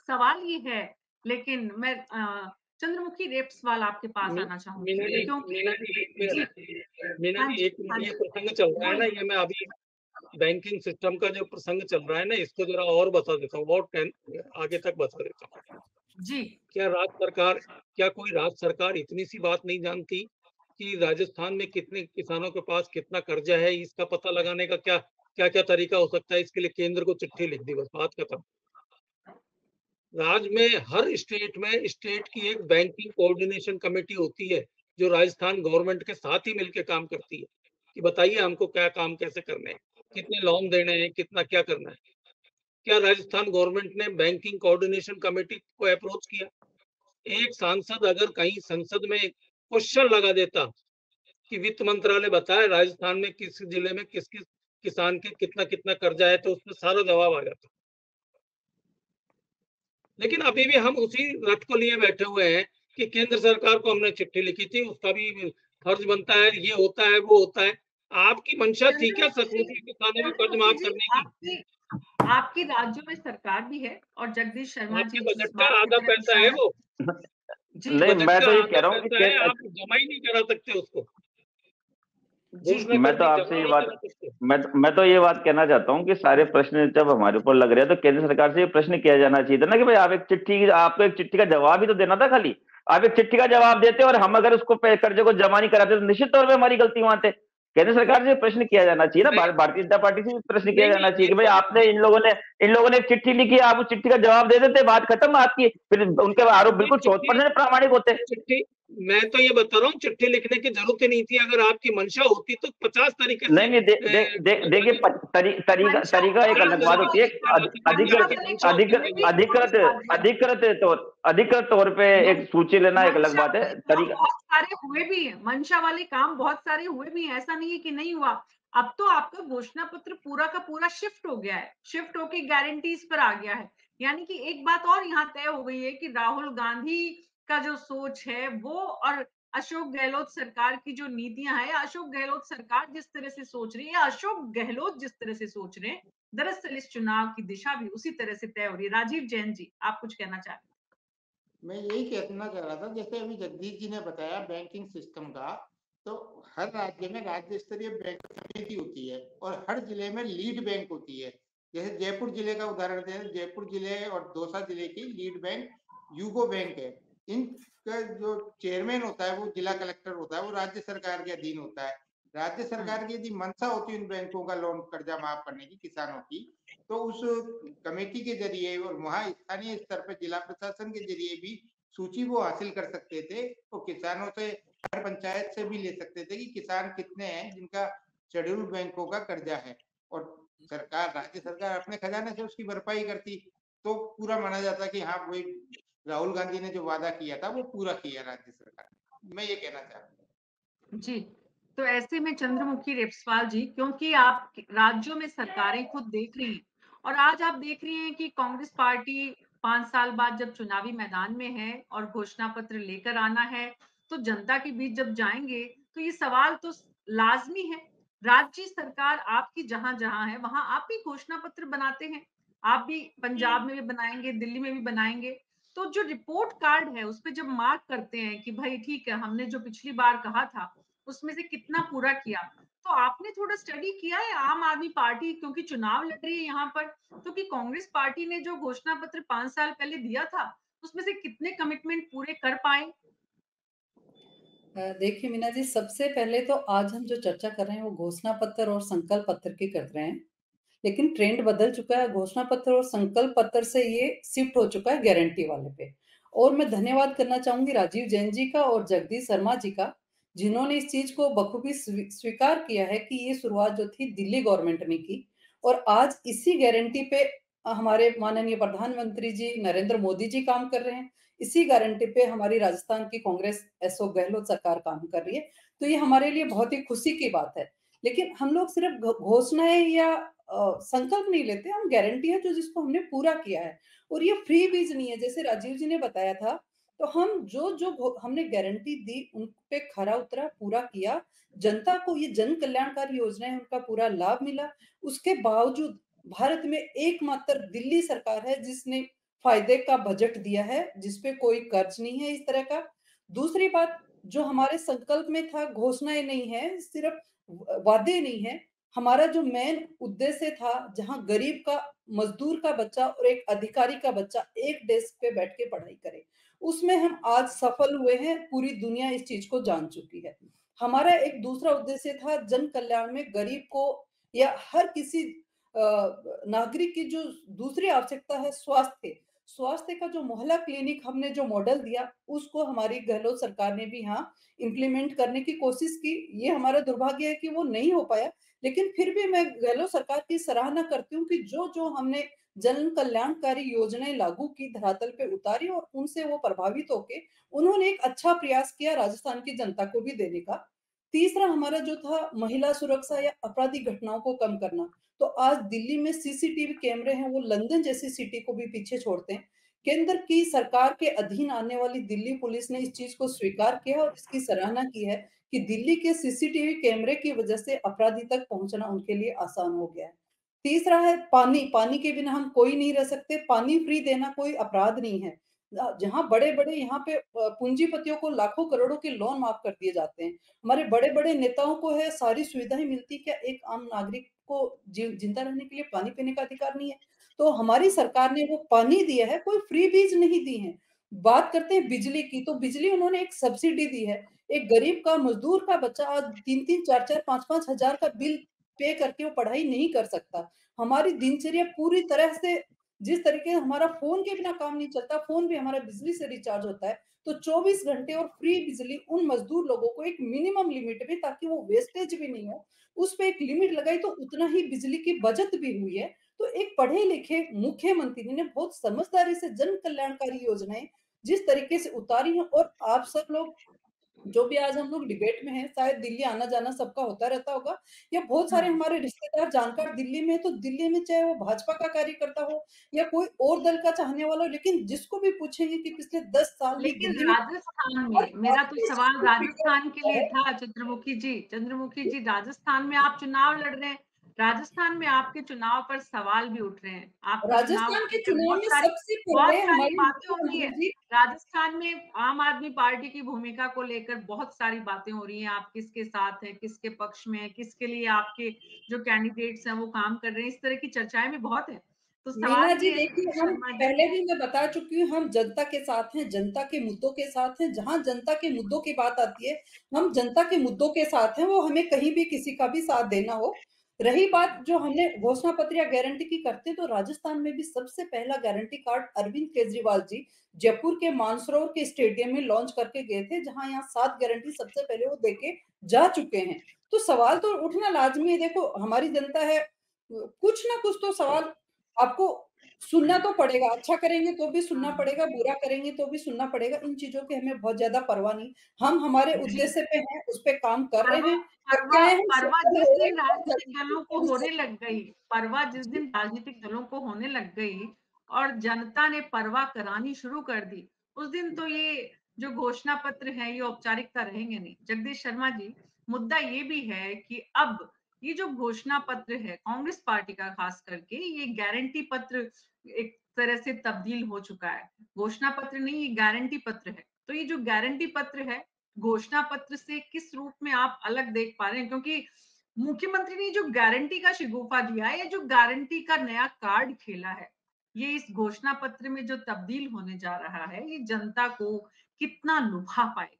सवाल ये है, लेकिन मैं चंद्रमुखी रेप सवाल आपके पास आना चाहूंगी क्योंकि मीना जी एक जी, मिनट, मीना हाँ जी जी, एक हाँ मिनट, ये जी, प्रसंग चल रहा है ना, ये मैं अभी बैंकिंग सिस्टम का जो प्रसंग चल रहा है ना, इसको जरा और बता देता हूँ, और आगे तक बता देता हूँ। जी, क्या कोई राज्य सरकार इतनी सी बात नहीं जानती कि राजस्थान में कितने किसानों के पास कितना कर्जा है? इसका पता लगाने का क्या क्या क्या तरीका हो सकता है? इसके लिए केंद्र को चिट्ठी लिख दी, बस बात खत्म। राज्य में हर स्टेट में स्टेट की एक बैंकिंग कोऑर्डिनेशन कमेटी होती है जो राजस्थान गवर्नमेंट के साथ ही मिलकर काम करती है कि बताइए हमको क्या काम कैसे करने हैं, कितने लोन देने हैं, कितना क्या करना है। क्या राजस्थान गवर्नमेंट ने बैंकिंग कोऑर्डिनेशन कमेटी को अप्रोच किया? एक सांसद अगर कहीं संसद में क्वेश्चन लगा देता कि वित्त मंत्रालय बताए राजस्थान में किस जिले में किस किस किसान के कितना कितना कर्जा है, तो उसमें सारा जवाब आ जाता। लेकिन अभी भी हम उसी रट को लिए बैठे हुए हैं कि केंद्र सरकार को हमने चिट्ठी लिखी थी, उसका भी फर्ज बनता है, ये होता है वो होता है। आपकी मंशा थी क्या सचमुच में किसानों का कर्ज चंद्रमुखी माफ जी, करने की? आपकी राज्यों में सरकार भी है और जगदीश शर्मा आपके जी बजट जिस का बात की आधा तरफ पैसा है इशारा, वो, जी, नहीं, बजट मैं का तो ये कह आधा रहा हूँ पैसा है, कि आप जमा ही नहीं करा सकते उसको। जी, घोषणा मैं कर तो दी, आपसे जमा ये नहीं बात करा सकते। मैं तो ये बात कहना चाहता हूँ कि सारे प्रश्न जब हमारे ऊपर लग रहे हैं तो केंद्र सरकार से ये प्रश्न किया जाना चाहिए था ना कि भाई आप एक चिट्ठी, आपको एक चिट्ठी का जवाब ही तो देना था खाली। आप एक चिट्ठी का जवाब देते और हम अगर उसको कर्जे को जमा नहीं कराते तो निश्चित तौर पर हमारी गलती वहां थे। केंद्र सरकार से प्रश्न किया जाना चाहिए ना, मैं भारतीय जनता पार्टी से भी प्रश्न किया नहीं नहीं जाना चाहिए ये कि भाई तो आपने इन लोगों ने एक चिट्ठी लिखी, आप उस चिट्ठी का जवाब दे देते, बात खत्म आपकी, फिर उनके आरोप नहीं बिल्कुल चिट्ठी 100% प्रामाणिक होते। चिट्ठी मैं तो ये बता रहा हूँ, चिट्ठी लिखने की जरूरत ही नहीं थी। अगर आपकी मंशा होती तो 50 तरीके से नहीं नहीं, देखिए तरीका एक अलग बात होती है। अधिकृत अधिकृत अधिकृत अधिकृत तौर पे एक सूची लेना एक अलग मंशा बात है। वाले काम तरीका बहुत सारे हुए भी हैं, मंशा वाले काम बहुत सारे हुए भी हैं, ऐसा नहीं है कि नहीं हुआ। अब तो आपका घोषणा पत्र पूरा का पूरा शिफ्ट हो गया है, शिफ्ट होके गारंटीज पर आ गया है। यानी कि एक बात और यहाँ तय हो गई है कि राहुल गांधी का जो सोच है वो और अशोक गहलोत सरकार की जो नीतियां हैं, अशोक गहलोत सरकार जिस तरह से सोच रही है, अशोक गहलोत जिस तरह से सोच रहे हैं, दरअसल इस चुनाव की दिशा भी उसी तरह से तय हो रही है। राजीव जैन जी, आप कुछ कहना चाह रहे हैं? मैं यही कहना चाह रहा था, जैसे अभी जगदीश जी ने बताया बैंकिंग सिस्टम का, तो हर राज्य में राज्य स्तरीय बैंक समिति होती है और हर जिले में लीड बैंक होती है। जैसे जयपुर जिले का उदाहरण दें, जयपुर जिले और दौसा जिले की लीड बैंक यूको बैंक है। इनका जो चेयरमैन होता है वो जिला कलेक्टर होता है, वो राज्य सरकार के अधीन होता है। राज्य सरकार की यदि मंशा होती उन बैंकों का लोन कर्जा माफ करने की किसानों की, तो उस कमेटी के जरिए और वहाँ स्थानीय स्तर पर जिला प्रशासन के जरिए भी सूची वो हासिल कर सकते थे। तो किसानों से, हर पंचायत से भी ले सकते थे कि किसान कितने हैं जिनका शेड्यूल्ड बैंकों का कर्जा है, और सरकार, राज्य सरकार अपने खजाने से उसकी भरपाई करती, तो पूरा माना जाता कि हाँ, वही राहुल गांधी ने जो वादा किया था वो पूरा किया राज्य सरकार ने। मैं ये कहना चाहता हूँ। जी, तो ऐसे में चंद्रमुखी रेपस्वाल जी, क्योंकि आप राज्यों में सरकारें खुद देख रही हैं और आज आप देख रही हैं कि कांग्रेस पार्टी 5 साल बाद जब चुनावी मैदान में है और घोषणा पत्र लेकर आना है, तो जनता के बीच जब जाएँगे, तो ये सवाल तो लाज़मी है। राज्य सरकार आपकी जहाँ-जहाँ है, वहाँ आप भी घोषणा पत्र बनाते हैं। आप भी पंजाब में भी बनाएँगे, दिल्ली में भी बनाएँगे। तो जो रिपोर्ट कार्ड है, उसपे जब मार्क करते हैं कि भाई ठीक है, हमने जो पिछली बार कहा था, उसमें से कितना पूरा किया। तो आपने थोड़ा स्टडी किया है आम आदमी पार्टी क्योंकि चुनाव लड़ रही है यहाँ पर, तो कि कांग्रेस पार्टी ने जो घोषणा पत्र 5 साल पहले दिया था, उसमें से कितने कमिटमेंट पूरे कर पाए? देखिए मीना जी, सबसे पहले तो आज हम जो चर्चा कर रहे हैं वो घोषणा पत्र और संकल्प पत्र की कर रहे हैं। लेकिन ट्रेंड बदल चुका है, घोषणा पत्र और संकल्प पत्र से ये शिफ्ट हो चुका है गारंटी वाले पे। और मैं धन्यवाद करना चाहूँगी राजीव जैन जी का और जगदीश शर्मा जी का, जिन्होंने इस चीज़ को बखूबी स्वीकार किया है कि ये शुरुआत जो थी दिल्ली गवर्नमेंट ने की, और आज इसी गारंटी पे हमारे माननीय प्रधानमंत्री जी नरेंद्र मोदी जी काम कर रहे हैं। इसी गारंटी पे हमारी राजस्थान की कांग्रेस अशोक गहलोत सरकार काम कर रही है। तो ये हमारे लिए बहुत ही खुशी की बात है। लेकिन हम लोग सिर्फ घोषणाएँ या संकल्प नहीं लेते, हम गारंटी है जो जिसको हमने पूरा किया है। और ये फ्री बीज नहीं है, जैसे राजीव जी ने बताया था, तो हम जो हमने गारंटी दी उन पे खरा उतरा, पूरा किया। जनता को ये जन कल्याणकारी योजनाएं उनका पूरा लाभ मिला। उसके बावजूद भारत में एकमात्र दिल्ली सरकार है जिसने फायदे का बजट दिया है, जिसपे कोई कर्ज नहीं है इस तरह का। दूसरी बात, जो हमारे संकल्प में था, घोषणाएं नहीं है, सिर्फ वादे नहीं है। हमारा जो मेन उद्देश्य था, जहाँ गरीब का, मजदूर का बच्चा और एक अधिकारी का बच्चा एक डेस्क पे बैठ के पढ़ाई करे, उसमें हम आज सफल हुए हैं। पूरी दुनिया इस चीज को जान चुकी है। हमारा एक दूसरा उद्देश्य था, जन कल्याण में गरीब को या हर किसी नागरिक की जो दूसरी आवश्यकता है, स्वास्थ्य, स्वास्थ्य का जो मोहल्ला क्लिनिक हमने जो मॉडल दिया, उसको हमारी गहलोत सरकार ने भी यहाँ इम्प्लीमेंट करने की कोशिश की। ये हमारा दुर्भाग्य है कि वो नहीं हो पाया, लेकिन फिर भी मैं गहलोत सरकार की सराहना करती हूँ कि जो हमने जन कल्याणकारी योजनाएं लागू की, धरातल पे उतारी और उनसे वो प्रभावित होके उन्होंने एक अच्छा प्रयास किया राजस्थान की जनता को भी देने का। तीसरा हमारा जो था, महिला सुरक्षा या आपराधिक घटनाओं को कम करना। तो आज दिल्ली में सीसीटीवी कैमरे हैं, वो लंदन जैसी सिटी को भी पीछे छोड़ते हैं। केंद्र की सरकार के अधीन आने वाली दिल्ली पुलिस ने इस चीज को स्वीकार किया और इसकी सराहना की है कि दिल्ली के सीसीटीवी कैमरे की वजह से अपराधी तक पहुंचना उनके लिए आसान हो गया है। तीसरा है पानी। पानी के बिना हम कोई नहीं रह सकते। पानी फ्री देना कोई अपराध नहीं है। जहाँ बड़े-बड़े यहाँ पे पूंजीपतियों को लाखों करोड़ों के लोन माफ कर दिए जाते हैं। हमारे बड़े-बड़े नेताओं को है सारी सुविधाएं मिलती, क्या एक आम नागरिक को जिंदा रहने के लिए पानी पीने का अधिकार नहीं है? तो हमारी सरकार ने वो पानी दिया है, कोई फ्री बीज नहीं दी है। बात करते हैं बिजली की, तो बिजली उन्होंने एक सब्सिडी दी है। एक गरीब का, मजदूर का बच्चा आज 3-3, 4-4, 5-5 हज़ार का बिल पे करके वो पढ़ाई नहीं कर सकता। हमारी दिनचर्या पूरी तरह से, जिस तरीके से हमारा फ़ोन के बिना काम नहीं चलता, फ़ोन भी हमारा बिजली से रिचार्ज होता है, तो 24 घंटे और फ्री बिजली उन मजदूर लोगों को एक मिनिमम लिमिट में, ताकि वो वेस्टेज भी नहीं हो, उस पे एक लिमिट लगाई तो उतना ही बिजली की बचत भी हुई है। तो एक पढ़े-लिखे मुख्यमंत्री ने बहुत समझदारी से जन कल्याणकारी योजनाएँ जिस तरीके से उतारी हैं, और आप सब लोग जो भी आज हम लोग डिबेट में हैं, शायद दिल्ली आना-जाना सबका होता रहता होगा, या बहुत सारे हुँ। हमारे रिश्तेदार जानकार दिल्ली में हैं, तो दिल्ली में चाहे वो भाजपा का कार्यकर्ता हो या कोई और दल का चाहने वाला हो, लेकिन जिसको भी पूछेंगे कि पिछले 10 साल में लेकिन दिल्ली में राजस्थान और में मेरा तो आपने इस चीज़ सवाल को स्वीकार राजस्थान के किया लिए है। था चंद्रमुखी जी, राजस्थान में आप चुनाव लड़ रहे हैं। राजस्थान में आपके चुनाव पर सवाल भी उठ रहे हैं। आपके चुनाव राजस्थान को के लेकर चुनाव में सबसे बहुत पहले सारी हमारे बातें हो रही है। मुख्यमंत्री जी, राजस्थान में आम आदमी पार्टी की भूमिका को लेकर बहुत सारी बातें हो रही हैं। आप किसके साथ हैं, किसके पक्ष में हैं, किसके लिए आपके जो कैंडिडेट्स हैं वो काम कर रहे हैं। इस तरह की चर्चाएँ भी बहुत हैं। तो मीना सवाल जी ये है देखिए, हम शर्मा जी। पहले भी मैं बता चुकी हूँ, हम जनता के साथ हैं, जनता के मुद्दों के साथ हैं। जहाँ जनता के मुद्दों की बात आती है, हम जनता के मुद्दों के साथ हैं, वो हमें कहीं भी किसी का भी साथ देना हो। रही बात जो हमने घोषणा पत्र या गारंटी की करते, तो राजस्थान में भी सबसे पहला गारंटी कार्ड अरविंद केजरीवाल जी जयपुर के मानसरोवर के स्टेडियम में लॉन्च करके गए थे, जहां यहाँ 7 गारंटी सबसे पहले वो देके जा चुके हैं। तो सवाल तो उठना लाजमी है। देखो, हमारी जनता है, कुछ ना कुछ तो सवाल आपको सुनना तो पड़ेगा। अच्छा करेंगे तो भी सुनना पड़ेगा, बुरा करेंगे तो भी सुनना पड़ेगा। इन चीजों की हमें बहुत ज्यादा परवाह नहीं। हम हमारे जी, उद्देश्य पे हैं, उस पे काम कर रहे परवाह हैं। और क्या परवाह है, हम परवाह सफल जिस हो रहे दिन हैं और राजनीतिक जल्दी दलों को भविष्य होने लग गई, परवाह जिस जी, दिन राजनीतिक दलों को होने लग गई और जनता ने परवाह करानी शुरू कर दी, उस दिन तो ये जो घोषणा पत्र है ये औपचारिकता रहेंगे नहीं। जगदीश शर्मा जी, मुद्दा ये भी है कि अब ये जो घोषणा पत्र है कांग्रेस पार्टी का खास करके, ये गारंटी पत्र एक तरह से तब्दील हो चुका है। घोषणा पत्र नहीं, ये गारंटी पत्र है। तो ये जो गारंटी पत्र है, घोषणा पत्र से किस रूप में आप अलग देख पा रहे हैं? क्योंकि मुख्यमंत्री ने जो गारंटी का शिगुफा दिया है, या जो गारंटी का नया कार्ड खेला है, ये इस घोषणा पत्र में जो तब्दील होने जा रहा है, ये जनता को कितना लुभा पाएगा?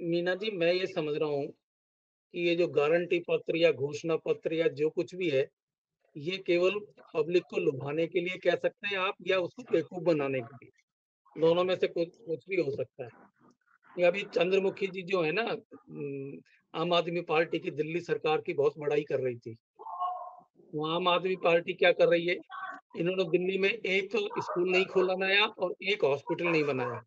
मीना जी, मैं ये समझ रहा हूँ कि ये जो गारंटी पत्र या घोषणा पत्र या जो कुछ भी है, ये केवल पब्लिक को लुभाने के लिए कह सकते हैं आप, या उसको बेवकूफ बनाने के लिए। दोनों में से कुछ कुछ भी हो सकता है। ये अभी चंद्रमुखी जी जो है ना, आम आदमी पार्टी की दिल्ली सरकार की बहुत बड़ाई कर रही थी। वो आम आदमी पार्टी क्या कर रही है? इन्होंने दिल्ली में एक स्कूल नहीं खोला नया और एक हॉस्पिटल नहीं बनाया,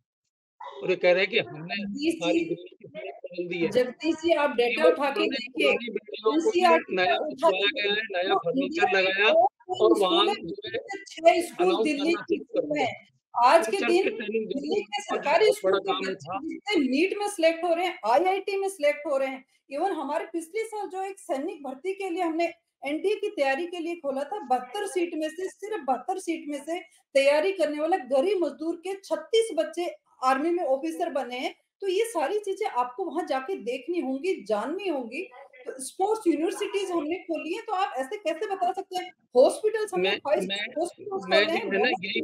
और ये कह रहे हैं कि हमने जगदीश जी, सारी दिल्ली की सड़क बदल दी है। जगदीश जी, आप डेटा केवल उठा के पुराने देखिए, पुरानी बिल्डिंगों को ही एनसीईआरटी नया का उठा खुदवाया के गया है, नया जो इंडिया फर्नीचर के लगाया टॉप और 10 वहाँ स्कूल है, जो है उसमें से 6 स्कूल अनाउंस दिल्ली करना की शुरू कर स्कूल दिया। हैं। आज के टीचर्स दिन की ट्रेनिंग दिल्ली के का जो सरकारी बहुत बड़ा स्कूल के काम बच्चे था। जितने नीट में सिलेक्ट हो रहे हैं, आईआईटी में सिलेक्ट हो रहे हैं। इवन हमारे पिछले साल जो एक सैनिक भर्ती के लिए हमने एनडीए की तैयारी के लिए खोला था, 72 सीट में से सिर्फ 72 सीट में से तैयारी करने वाला गरीब मजदूर के 36 बच्चे आर्मी में ऑफिसर बने हैं। तो ये सारी चीजें आपको वहां जाके देखनी होंगी, जाननी होंगी। तो स्पोर्ट्स यूनिवर्सिटीज हमने खोली है, तो आप ऐसे कैसे बता सकते हैं? हॉस्पिटल्स हमने मैं 5 मैं स्टार हॉस्पिटल्स मैं खोले जो हैं, है ना, बहुत यही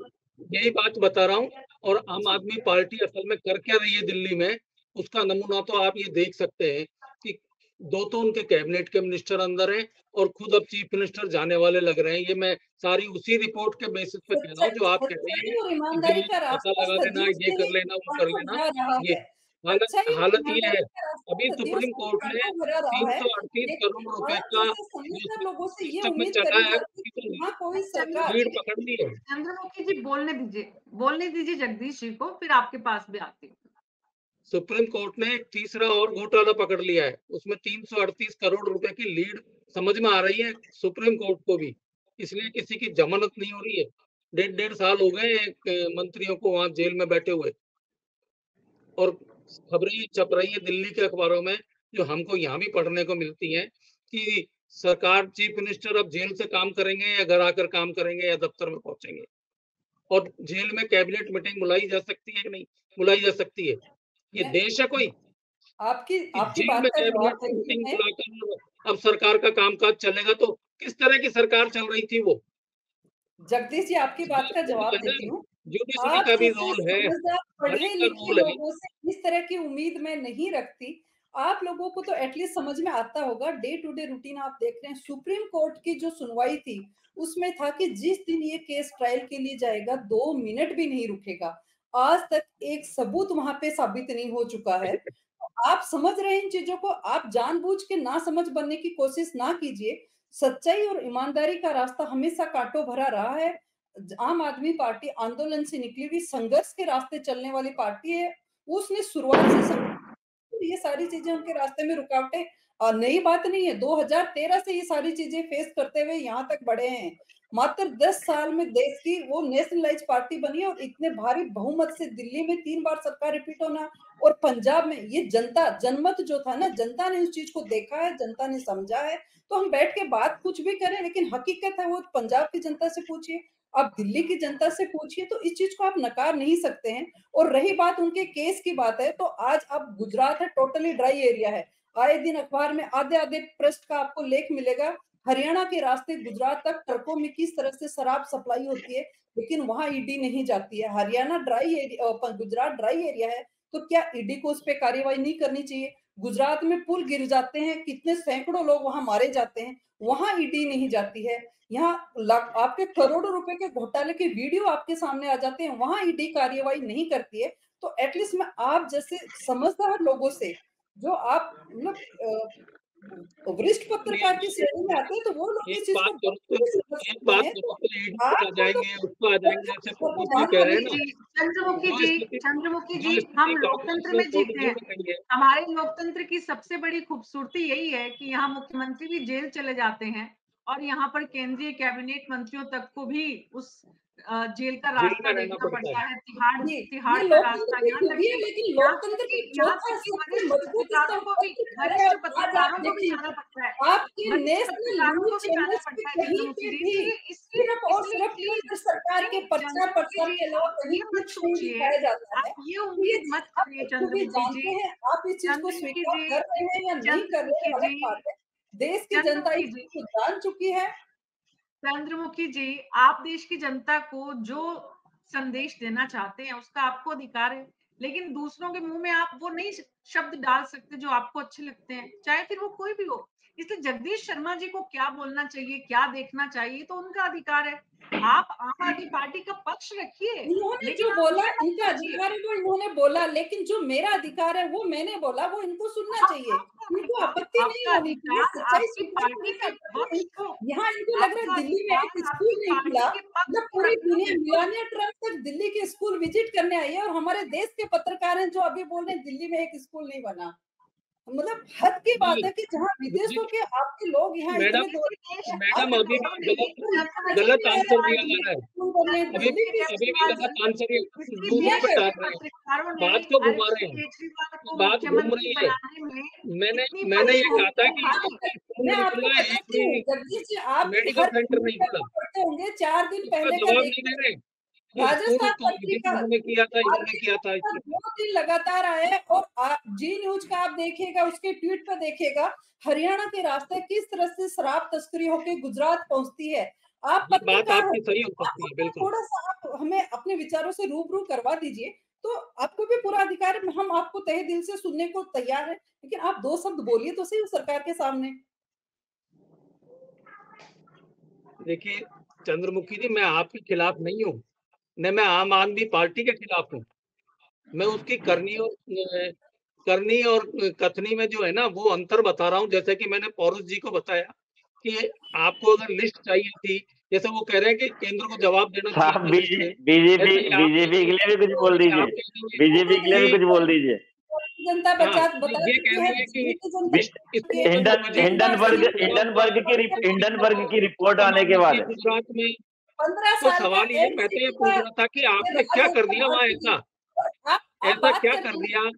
यही बात बता रहा हूँ। और आम जी। आदमी पार्टी असल में कर क्या रही है दिल्ली में, उसका नमूना तो आप ये देख सकते हैं कि 2 तो उनके कैबिनेट के मिनिस्टर अंदर हैं और खुद अब चीफ मिनिस्टर जाने वाले लग रहे हैं। ये मैं सारी उसी रिपोर्ट के बेसिस पे कह रहा हूँ जो आप कह रही सच्चाई हैं और कि ईमानदारी दिल्ली का में पता रास्ता लगा लेना, सदियों ये से कर ही लेना, वो कर कांटों लेना। भरा रहा ये है। हालत सच्चाई और हालत ये ईमानदारी है, का रास्ता अभी सदियों सुप्रीम से ही कोर्ट ने कांटों भरा रहा है। 338 लेकिन करोड़ रुपए आज का जैसे जो समझदार लोगों से ये सिस्टम में उम्मीद चला करनी है पड़ती है उसकी कि तो यहाँ कोई सरकार लीड चंद्रमुखी पकड़ ली है। चंद्रमुखी जी, बोलने दीजिए जगदीश जी को, फिर आपके पास भी आती हूँ। सुप्रीम कोर्ट ने एक तीसरा और घोटाला पकड़ लिया है, उसमें 338 करोड़ रुपए की लीड समझ में आ रही है सुप्रीम कोर्ट को भी। इसलिए किसी की जमानत नहीं हो रही है। 1.5 साल हो गए मंत्रियों को वहां जेल में बैठे हुए, और खबरें ये छप रही है दिल्ली के अखबारों में, जो हमको यहाँ भी पढ़ने को मिलती हैं कि सरकार, चीफ मिनिस्टर अब जेल से काम करेंगे या घर आकर काम करेंगे या दफ्तर में पहुंचेंगे। और जेल में कैबिनेट मीटिंग बुलाई जा सकती है कि नहीं बुलाई जा सकती है? ये मैं देश है कोई आपकी कि आपकी जेल बात में का जवाब कैबिनेट देखिए मीटिंग मैं बुलाकर अब सरकार का कामकाज चलेगा? तो किस तरह की सरकार चल रही थी वो? जगदीश जी, आपकी बात का ये जवाब है ना, देती हूँ। जुडिशरी आप का भी जैसे रोल है, समझदार हर एक का पढ़े-लिखे रोल है। लोगों से इस तरह की उम्मीद मैं नहीं रखती। आप लोगों को तो एटलीस्ट समझ में आता होगा, डे टू डे रूटीन आप देख रहे हैं। सुप्रीम कोर्ट की जो सुनवाई थी, उसमें था कि जिस दिन ये केस ट्रायल के लिए जाएगा, 2 मिनट भी नहीं रुकेगा। आज तक एक सबूत वहाँ पे साबित नहीं हो चुका है। तो आप समझ रहे हैं इन चीज़ों को, आप जानबूझ के नासमझ बनने की कोशिश ना कीजिए। सच्चाई और ईमानदारी का रास्ता हमेशा कांटों भरा रहा है। आम आदमी पार्टी आंदोलन से निकली हुई संघर्ष के रास्ते चलने वाली पार्टी है। उसने शुरुआत से ये सारी चीजें उनके रास्ते में रुकावटें नई बात नहीं है। 2013 से ये सारी चीजें फेस करते हुए यहाँ तक बढ़े हैं। मात्र 10 साल में देश की वो नेशनलाइज्ड पार्टी बनी और इतने भारी बहुमत से दिल्ली में 3 बार सरकार रिपीट होना, और पंजाब में ये जनता जनमत जो था ना, जनता ने उस चीज को देखा है, जनता ने समझा है। तो हम बैठ के बात कुछ भी करें, लेकिन हकीकत है वो पंजाब की जनता से पूछिए, आप दिल्ली की जनता से पूछिए, तो इस चीज को आप नकार नहीं सकते हैं। और रही बात उनके केस की बात है, तो आज अब गुजरात है टोटली ड्राई एरिया है। आए दिन अखबार में आधे-आधे पृष्ठ का आपको लेख मिलेगा। हरियाणा के रास्ते गुजरात तक ट्रकों में किस तरह से शराब सप्लाई होती है, लेकिन वहाँ ईडी नहीं जाती है। हरियाणा गुजरात ड्राई एरिया है, तो क्या ईडी को उस पे कार्रवाई नहीं करनी चाहिए? गुजरात में पुल गिर जाते हैं, कितने सैकड़ों लोग वहाँ मारे जाते हैं, वहाँ ईडी नहीं जाती है। यहाँ लाख आपके करोड़ों रुपए के घोटाले के वीडियो आपके सामने आ जाते हैं, वहाँ ईडी कार्रवाई नहीं करती है। तो एटलीस्ट मैं आप जैसे समझदार लोगों से, जो आप मतलब वरिष्ठ पत्रकार की श्रेणी में आते हैं, तो वो लोग इस चीज को बखूबी समझ एक सकते बात हैं। करो तो ईडी आप पे आ जाएंगे, उस पे आ जाएंगे, ऐसे प्रभु जी कह रहे हैं ना। चंद्रमुखी जो जी, स्थिति हम कांग्रेस लोकतंत्र ने में जीते मोदी जी हैं। ने कही है, हमारे लोकतंत्र की सबसे बड़ी खूबसूरती यही है कि यहाँ मुख्यमंत्री भी जेल चले जाते हैं और यहाँ पर केंद्रीय कैबिनेट मंत्रियों तक को भी उस जेल का जेल रास्ता में रहना देखना पड़ता पड़ता है। है। तिहाड़ ये का लोकतंत्र रास्ता, की खूबी है, लेकिन लोकतंत्र का यहाँ चौथा तक कि सबसे वरिष्ठ मजबूत पत्रकारों स्तंभ को भी पत्रकार है। और आज आप देखिए, जाना पड़ता है। आपके वरिष्ठ नेशनल पत्रकारों न्यूज़ को भी जाना चैनल्स पे पड़ता है कहीं चंद्रमुखी पे जी। भी तो ये इसलिए सिर्फ और इसलिए सिर्फ प्लीज़ केंद्र सरकार के प्लीज़ चंद्रमुखी प्रचार-प्रसार जी, के अलावा आप कहीं ये मत कुछ नहीं सोचिए, दिखाया जाता है। आप ये तो ये उम्मीद चीज़ मत आप करिए बखूबी चंद्रमुखी जानते जी। हैं, आप इस चीज़ को चंद्रमुखी स्वीकार जी, कर रहे हैं या नहीं कर रहे हैं, चंद्रमुखी अलग जी, बात है। देश की जनता चंद्रमुखी इस जी, चीज़ को जान चुकी है। चंद्रमुखी जी, आप देश की जनता को जो संदेश देना चाहते हैं, उसका आपको अधिकार है। लेकिन दूसरों के मुँह में आप वो नहीं शब्द डाल सकते जो आपको अच्छे लगते हैं, चाहे फिर वो कोई भी हो। इसलिए जगदीश शर्मा जी को क्या बोलना चाहिए, क्या देखना चाहिए, तो उनका अधिकार है। आप आम आदमी पार्टी का पक्ष रखिए, इन्होंने जो लेकिन आप बोला ये मत इनका सोचिए। अधिकार है, वो इन्होंने बोला, लेकिन जो मेरा अधिकार है वो मैंने बोला, वो इनको सुनना चाहिए। इनको आपत्ति नहीं होनी चाहिए, सच्चाई आपकी स्वीकार पार्टी करना के चाहिए। पक्ष को यहाँ इनको लग रहा है आपका दिल्ली में एक अधिकार स्कूल आपकी नहीं पार्टी खुला, के पक्ष मतलब को पूरी रखना दुनिया बिल्कुल। मिलानिया ट्रम्प तक दिल्ली के स्कूल विजिट करने आई है, और हमारे देश के पत्रकार हैं जो अभी बोल रहे हैं दिल्ली में एक स्कूल नहीं बना। मतलब हद की बात नहीं, है कि जहाँ विदेशों के आपके लोग यहाँ मैडम इतने दौड़ रहे हैं, आप मैडम अभी बताओ, भी गलत आंसर दिया जा रहा है। स्कूल बने दिल्ली के अभी भी गलत आंसर इसी दूसरों देश पे के डाल रहे हैं, पत्रकारों ने बात को घुमा अरविंद रहे हैं, केजरीवाल को बात घूम मुख्यमंत्री रही है। बनाने में मैंने इतनी मैंने ये परेशानी कहा था कि उठाई। एक स्कूल मैं नहीं आपको खुला, एक बताती हूँ भी जगदीश जी, आप मेडिकल हर सेंटर नहीं मीडिया खुला। को पढ़ते होंगे, 4 दिन उसका पहले का जवाब नहीं दे देखिए, रहे कि स्कूल राजस्थान तो विजिट पत्रिका इन्होंने किया था, इन्होंने आपके किया था। साथ 2 दिन लगातार आए हैं, और जी न्यूज का आप देखिएगा, उसके ट्वीट पे देखिएगा, हरियाणा के रास्ते किस तरह से शराब तस्करी होकर गुजरात पहुंचती है। आप ये बात पत्रकार आपकी हैं, सही हो आप सकती है, अपना बिल्कुल। थोड़ा सा आप हमें अपने विचारों से रूबरू करवा दीजिए, तो आपको भी पूरा अधिकार है, हम आपको तहे दिल से सुनने को तैयार हैं, लेकिन आप 2 शब्द बोलिए तो सही सरकार के सामने। देखिए चंद्रमुखी जी, मैं आपके खिलाफ नहीं हूँ, न मैं आम आदमी पार्टी के खिलाफ हूँ। मैं उसकी करनी और कथनी में जो है ना, वो अंतर बता रहा हूँ। जैसे कि मैंने पौरुष जी को बताया कि आपको अगर लिस्ट चाहिए थी, जैसे वो कह रहे हैं कि केंद्र को जवाब देना चाहिए आप था लिस्ट में, बीजेपी ऐसे ही आप कह बीजेपी के लिए भी कुछ बोल देंगे, आप दीजिए, कह देंगे बीजेपी के लिए भी कि कुछ बोल दीजिए। जनता हाँ, बता ये कह चुकी है, रही है दिल्ली की विश- जनता के हिंडन हिंडनबर्ग की रिपोर्ट आने के बाद गुजरात में। 15 तो साल का सवाल ये मैं तो ये एनसीपी पूछ का रहा था कि ये आपने राज क्या कर होता दिया है, वहाँ और ऐसा? आप ऐसा बात क्या कर कर रहे दिया हैं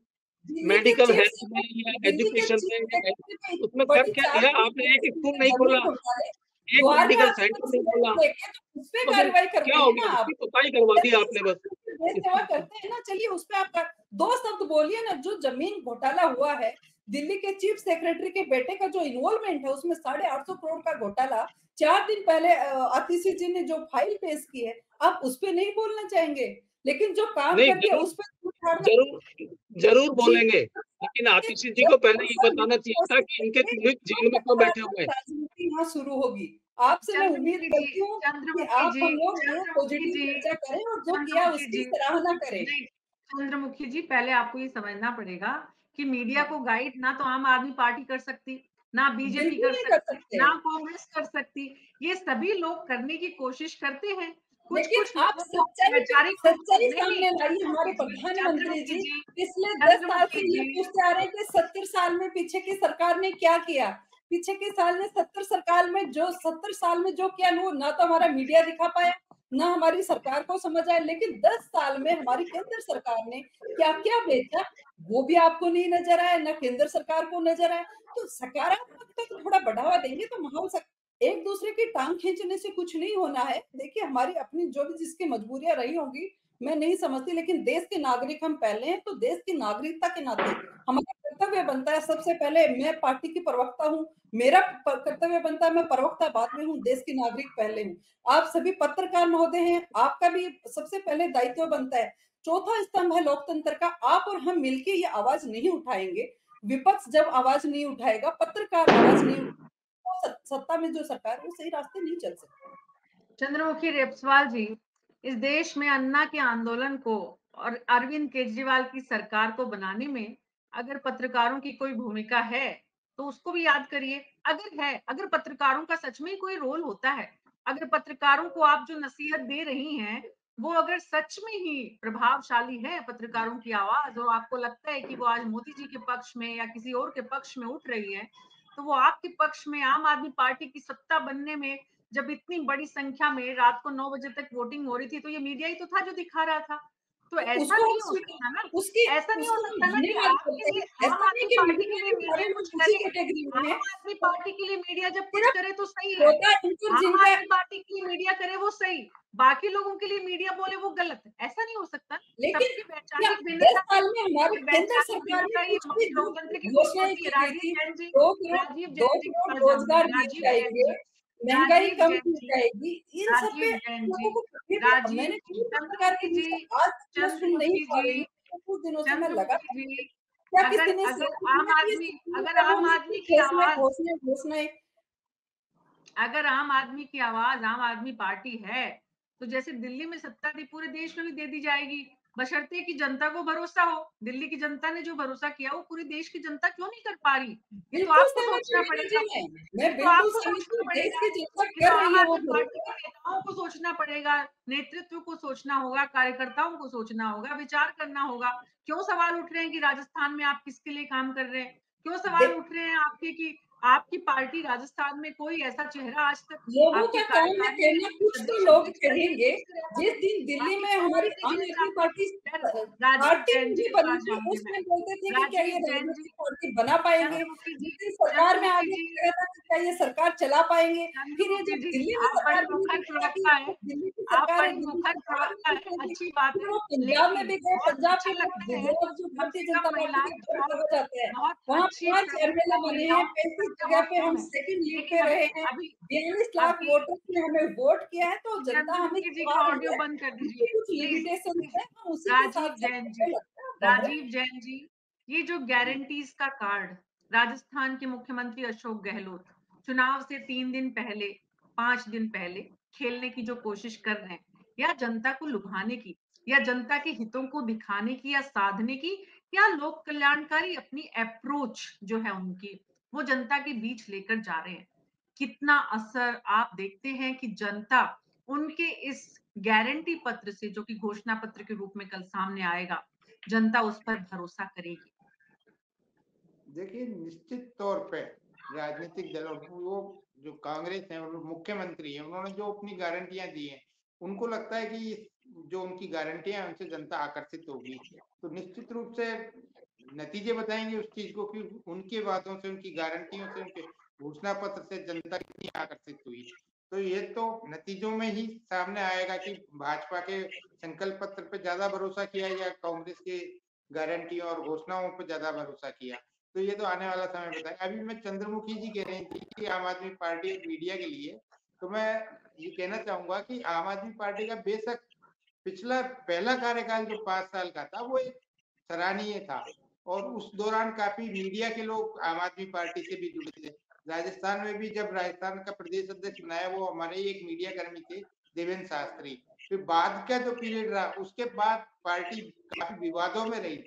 दिल्ली के मेडिकल चीफ हेल्थ में या सेक्रेटरी, दिल्ली के एजुकेशन चीफ में सेक्रेटरी पे इतनी उसमें कर बड़ी क्या दिया? चार्जशीट आपने एक स्कूल नहीं खोला, जमीन घोटाले, एक द्वारका मेडिकल सेंटर नहीं एक्सप्रेस खोला, लेके तो उस पे तो फिर कार्रवाई कर क्या हो देंगे ना गया? आप। उसकी पुताई करवा दी जबकि आपने बस। देश सेवा करते हैं ना, चलिए उस पे आप 2 शब्द बोलिए ना। जो जमीन घोटाला हुआ है, दिल्ली के चीफ सेक्रेटरी के बेटे का जो इन्वॉल्वमेंट है, उसमें 850 करोड़ का घोटाला 4 दिन पहले आतिशी जी ने जो फाइल पेश की है, आप उस पे नहीं बोलना चाहेंगे? लेकिन जो काम नहीं, कर दिया उस पे झूठ झाड़ना। जरूर जी, बोलेंगे, लेकिन आतिशी जी को पहले ये बताना चाहिए था कि इनके तुलिक जेल में क्यों बैठे हुए हैं। राजनीति यहाँ शुरू होगी। आपसे मैं उम्मीद चंद्रमुखी जी, करती हूँ कि चंद्रमुखी आप जी, हम लोग जो चंद्रमुखी पॉजिटिव जी, चर्चा करें और जो किया चंद्रमुखी उसकी जी, सराहना करें। नहीं, चंद्रमुखी जी, पहले आपको ये समझना पड़ेगा कि मीडिया को गाइड ना तो आम आदमी पार्टी कर सकती, ना बीजेपी बिल्कुल कर नहीं कर सकती, सकते, ना कांग्रेस कर सकती। ये सभी लोग करने की कोशिश करते हैं। लेकिन कुछ-कुछ आप लोगों को वैचारिक रूप से सच्चाई नहीं, नहीं, सामने लाइए। हमारे प्रधानमंत्री चंद्रमुखी जी जी, पिछले 10 साल से चंद्रमुखी ये जी, पूछते आ रहे हैं कि 70 साल में पीछे की सरकार ने क्या किया? पीछे के साल ने 70 साल में जो किया वो ना तो हमारा मीडिया दिखा पाया, ना हमारी सरकार को समझ आया, लेकिन 10 साल में हमारी केंद्र सरकार ने क्या-क्या बेचा, वो भी आपको नहीं नज़र आया, ना केंद्र सरकार को नज़र आया। तो सकारात्मकता को थोड़ा बढ़ावा देंगे तो माहौल एक दूसरे की टांग खींचने से कुछ नहीं होना है। देखिए हमारी अपनी जो भी जिसकी मजबूरियां रही होंगी, मैं नहीं समझती, लेकिन देश के नागरिक हम पहले हैं, तो देश की नागरिकता के नाते हमारा कर्तव्य बनता है सबसे पहले, मैं पार्टी की प्रवक्ता हूँ, मेरा कर्तव्य बनता है, मैं प्रवक्ता बाद में हूँ, देश की नागरिक पहले हूँ। आप सभी पत्रकार महोदय हैं, आपका भी सबसे पहले दायित्व बनता है। चौथा स्तंभ है लोकतंत्र का, आप और हम मिलके ये आवाज नहीं उठाएंगे, विपक्ष जब आवाज नहीं उठाएगा, पत्रकार आवाज नहीं उठाएगा, तो सत्ता में जो सरकार है वो सही रास्ते नहीं चल सकती। चंद्रमुखी रेपस्वाल जी, इस देश में अन्ना के आंदोलन को और अरविंद केजरीवाल की सरकार को बनाने में अगर पत्रकारों की कोई भूमिका है, तो उसको भी याद करिए। अगर है, अगर पत्रकारों का सच में ही कोई रोल होता है, अगर पत्रकारों को आप जो नसीहत दे रही हैं, वो अगर सच में ही प्रभावशाली है पत्रकारों की आवाज, और आपको लगता है कि वो आज मोदी जी के पक्ष में या किसी और के पक्ष में उठ रही है, तो वो आपके पक्ष में आम आदमी पार्टी की सत्ता बनने में, जब इतनी बड़ी संख्या में रात को 9 बजे तक वोटिंग हो रही थी, तो ये मीडिया ही तो था जो दिखा रहा था। तो तो ऐसा उसको हम नहीं हो सकता ना, स्वीकार उसकी ऐसा नहीं हो उसको हम सकता ना कि धन्यवाद आपके करते लिए हैं। आम ऐसा नहीं आदमी कि पार्टी के मीडिया लिए के मीडिया बारे में कुछ उसी करे, कैटेगरी में है। आम आदमी पार्टी के लिए मीडिया जब कुछ सिर्फ करे तो सही है, होता है उनको आम जिनका, आदमी पार्टी के लिए मीडिया करे वो सही, बाकी लोगों के लिए मीडिया बोले वो गलत है, ऐसा नहीं हो सकता। लेकिन सबकी क्या वैचारिक 10 भिन्नता है, साल में हमारी और केंद्र वैचारिक सरकार ने भिन्नता ही कुछ भी जो लोकतंत्र की घोषणाएं खूबसूरती है। की गई राजीव थी, जैन जी, 2 करोड़ राजीव 2 जैन जी के करोड़ पास जाऊंगी, रोजगार दिए राजीव जैन जाएंगे, जी, महंगाई राजीव कम जैन की जी, जाएगी, इन सब पे राजीव जैन लोगों जी, को कभी भी राजीव मैंने कभी पत्रकार चंद्रमुखी के मुंह जी, से आज तक मैं सुन नहीं चंद्रमुखी पा रही जी, हूँ, कुछ दिनों से मैं चंद्रमुखी लगातार, जी, क्या किसी अगर ने अगर सोचा आम कि ये आदमी, अगर सरकार आम बोली आदमी कि की घोषणाएं आवाज, घोषणाएं घोषणाएं। अगर आम आदमी की आवाज आम आदमी पार्टी है, तो जैसे दिल्ली में सत्ता थी, पूरे देश में भी दे दी जाएगी, बशर्ते कि जनता को भरोसा हो। दिल्ली की जनता ने जो भरोसा किया, वो पूरी देश की जनता क्यों नहीं कर पा रही? ये तो बिल्कुल आपको सहमत हूँ सोचना मीना पड़ेगा, जी मैं ये तो बिल्कुल आपको सहमत सोचना हूँ, देश पड़ेगा, की जनता ये तो कर आम रही है वो आदमी पार्टी के भरोसा। नेताओं को सोचना पड़ेगा, नेतृत्व को सोचना होगा, कार्यकर्ताओं को सोचना होगा, विचार करना होगा। क्यों सवाल उठ रहे हैं कि राजस्थान में आप किसके लिए काम कर रहे हैं? क्यों सवाल देख, उठ रहे हैं आपके कि आपकी पार्टी राजस्थान में कोई ऐसा चेहरा आज तक लोगों आपके का काम है कार्यकारिणी में कहना, कुछ तो प्रदेश लोग अध्यक्ष के कहेंगे। तरीके से रहा जिस है। दिन दिल्ली बाकी में क्यों हमारी करने आम के लिए आदमी चाहते हैं? पार्टी फिर राजीव पार्टी जैन जी नहीं के बनी पास थी, जाऊंगी मैं। उसमें बोलते थे कि क्या ये राजीव जैन जी, राजनीतिक पार्टी बना पाएंगे, चंद्रमुखी जी, जिस दिन सरकार में आ चंद्रमुखी गए जी, तो लगा था कि क्या ये सरकार चला पाएंगे। फिर ये चंद्रमुखी जब जी, दिल्ली में आप सरकार बड़ी बनी मुखर तो लगा कि प्रवक्ता हैं, दिल्ली की आप सरकार है, बड़ी दिल्ली मुखर से बाहर प्रवक्ता नहीं हैं, निकलेगी। अच्छी बात फिर है, वो पंजाब में लेकिन भी गए, बहुत पंजाब अच्छा के लगता है, जो कम भारतीय से जनता कम पार्टी महिलाएं के घर बहुत कहा जाता है, बहुत वहाँ अच्छी 5 एमएलए प्रवक्ता बने हैं, महिलाओं की 35 जगह बहुत पे हम कम है। सेकंड लीड पे लेकिन रहे हैं, अभी 42 लाख अभी वोटर्स ने हमें वोट किया है, तो जनता हमें चंद्रमुखी जी का सवाल ऑडियो है, बंद कर उनकी दीजिए, कुछ प्लीज लिमिटेशंस प्लीज। हैं, हम उसी के राजीव साथ-साथ जैन जी, मुझे लगता है बढ़ रहे हैं। राजीव जैन जी, ये जो गारंटीज का कार्ड राजस्थान के मुख्यमंत्री अशोक गहलोत चुनाव से 3 दिन पहले, 5 दिन पहले खेलने की जो कोशिश कर रहे हैं, या जनता को लुभाने की, या जनता के हितों को दिखाने की, या साधने की, या लोक कल्याणकारी अपनी अप्रोच जो है उनकी, वो जनता के बीच लेकर जा रहे हैं। कितना असर आप देखते हैं कि जनता उनके इस गारंटी पत्र से, जो कि घोषणा पत्र के रूप में कल सामने आएगा, जनता उस पर भरोसा करेगी? देखिए, निश्चित तौर पे राजनीतिक दलों वो जो कांग्रेस है और मुख्यमंत्री है, उन्होंने जो अपनी गारंटियां दी हैं, उनको लगता है कि जो उनकी गारंटियां हैं उनसे जनता आकर्षित होगी, तो निश्चित रूप से नतीजे बताएंगे उस चीज को कि उनके वादों से, उनकी गारंटियों से, उनके घोषणा पत्र से जनता कितनी आकर्षित हुई। तो ये तो नतीजों में ही सामने आएगा कि भाजपा के संकल्प पत्र पे ज्यादा भरोसा किया या कांग्रेस के गारंटियों और घोषणाओं पर ज्यादा भरोसा किया। तो ये तो आने वाला समय बताए। अभी मैं चंद्रमुखी जी कह रही थी कि आम आदमी पार्टी और मीडिया के लिए, तो मैं ये कहना चाहूंगा कि आम आदमी पार्टी का बेशक पिछला पहला कार्यकाल जो 5 साल का था वो एक सराहनीय था, और उस दौरान काफी मीडिया के लोग आम आदमी पार्टी से भी जुड़े थे। राजस्थान में भी जब राजस्थान का प्रदेश अध्यक्ष बनाया, वो हमारे ही एक मीडिया कर्मी थे, देवेंद्र शास्त्री। फिर बाद का जो पीरियड रहा, उसके बाद पार्टी काफी विवादों में रही,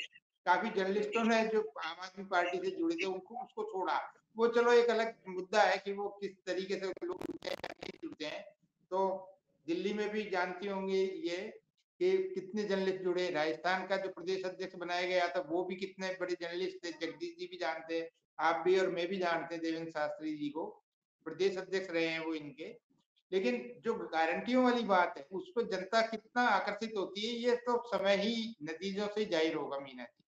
काफी जर्नलिस्टों ने जो आम आदमी पार्टी से जुड़े थे उनको उसको छोड़ा। वो चलो एक अलग मुद्दा है कि वो किस तरीके से लोग जुड़ते हैं या नहीं जुड़ते हैं। तो दिल्ली में भी जानती होंगी ये कि कितने जर्नलिस्ट जुड़े, राजस्थान का जो प्रदेश अध्यक्ष बनाया गया था वो भी कितने बड़े जर्नलिस्ट थे, जगदीश जी भी जानते हैं, आप भी और मैं भी जानते हैं देवेंद्र शास्त्री जी को, प्रदेश अध्यक्ष रहे हैं वो इनके। लेकिन जो गारंटियों वाली बात है उस पर जनता कितना आकर्षित होती है, ये तो समय ही नतीजों से जाहिर होगा मीना जी।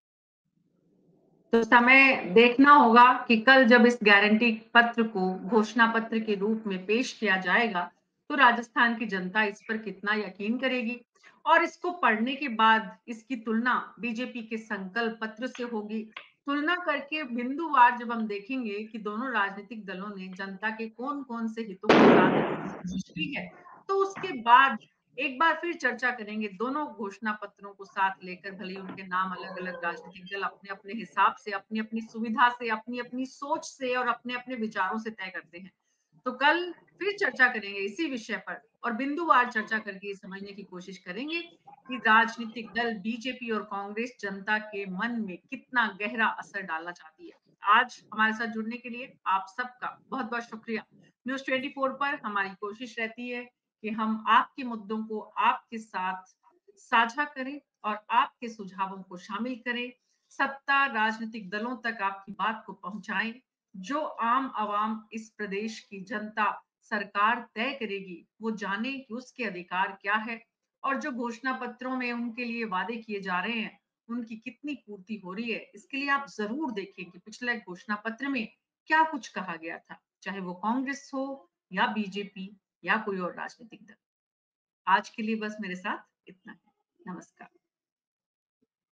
तो समय देखना होगा कि कल जब इस गारंटी पत्र को घोषणा पत्र के रूप में पेश किया जाएगा, तो राजस्थान की जनता इस पर कितना यकीन करेगी, और इसको पढ़ने के बाद इसकी तुलना बीजेपी के संकल्प पत्र से होगी, तुलना करके बिंदुवार जब हम देखेंगे कि दोनों राजनीतिक दलों ने जनता के कौन-कौन से हितों को साथ रखने की कोशिश की है, तो उसके बाद एक बार फिर चर्चा करेंगे दोनों घोषणा पत्रों को साथ लेकर। भले ही उनके नाम अलग-अलग राजनीतिक दल अपने-अपने हिसाब से, अपनी-अपनी सुविधा से, अपनी-अपनी सोच से और अपने-अपने विचारों से तय करते हैं। तो कल फिर चर्चा करेंगे इसी विषय पर और बिंदुवार चर्चा करके ये समझने की कोशिश करेंगे कि राजनीतिक दल बीजेपी और कांग्रेस जनता के मन में कितना गहरा असर डालना चाहती है। आज हमारे साथ जुड़ने के लिए आप सबका बहुत-बहुत शुक्रिया। न्यूज़ 24 पर हमारी कोशिश रहती है कि हम आपके मुद्दों को आपके साथ साझा करें और आपके सुझावों को शामिल करें। सत्ता राजनीतिक दलों तक आपकी बात को पहुंचाएं। जो आम आवाम इस प्रदेश की जनता सरकार तय करेगी, वो जाने कि उसके अधिकार क्या है और जो घोषणा पत्रों में उनके लिए वादे किए जा रहे हैं, उनकी कितनी पूर्ति हो रही है। इसके लिए आप ज़रूर देखें कि पिछले घोषणा पत्र में क्या कुछ कहा गया था, चाहे वो कांग्रेस हो या बीजेपी या कोई और राजनीतिक दल। आज के लिए बस मेरे साथ इतना ही। नमस्कार।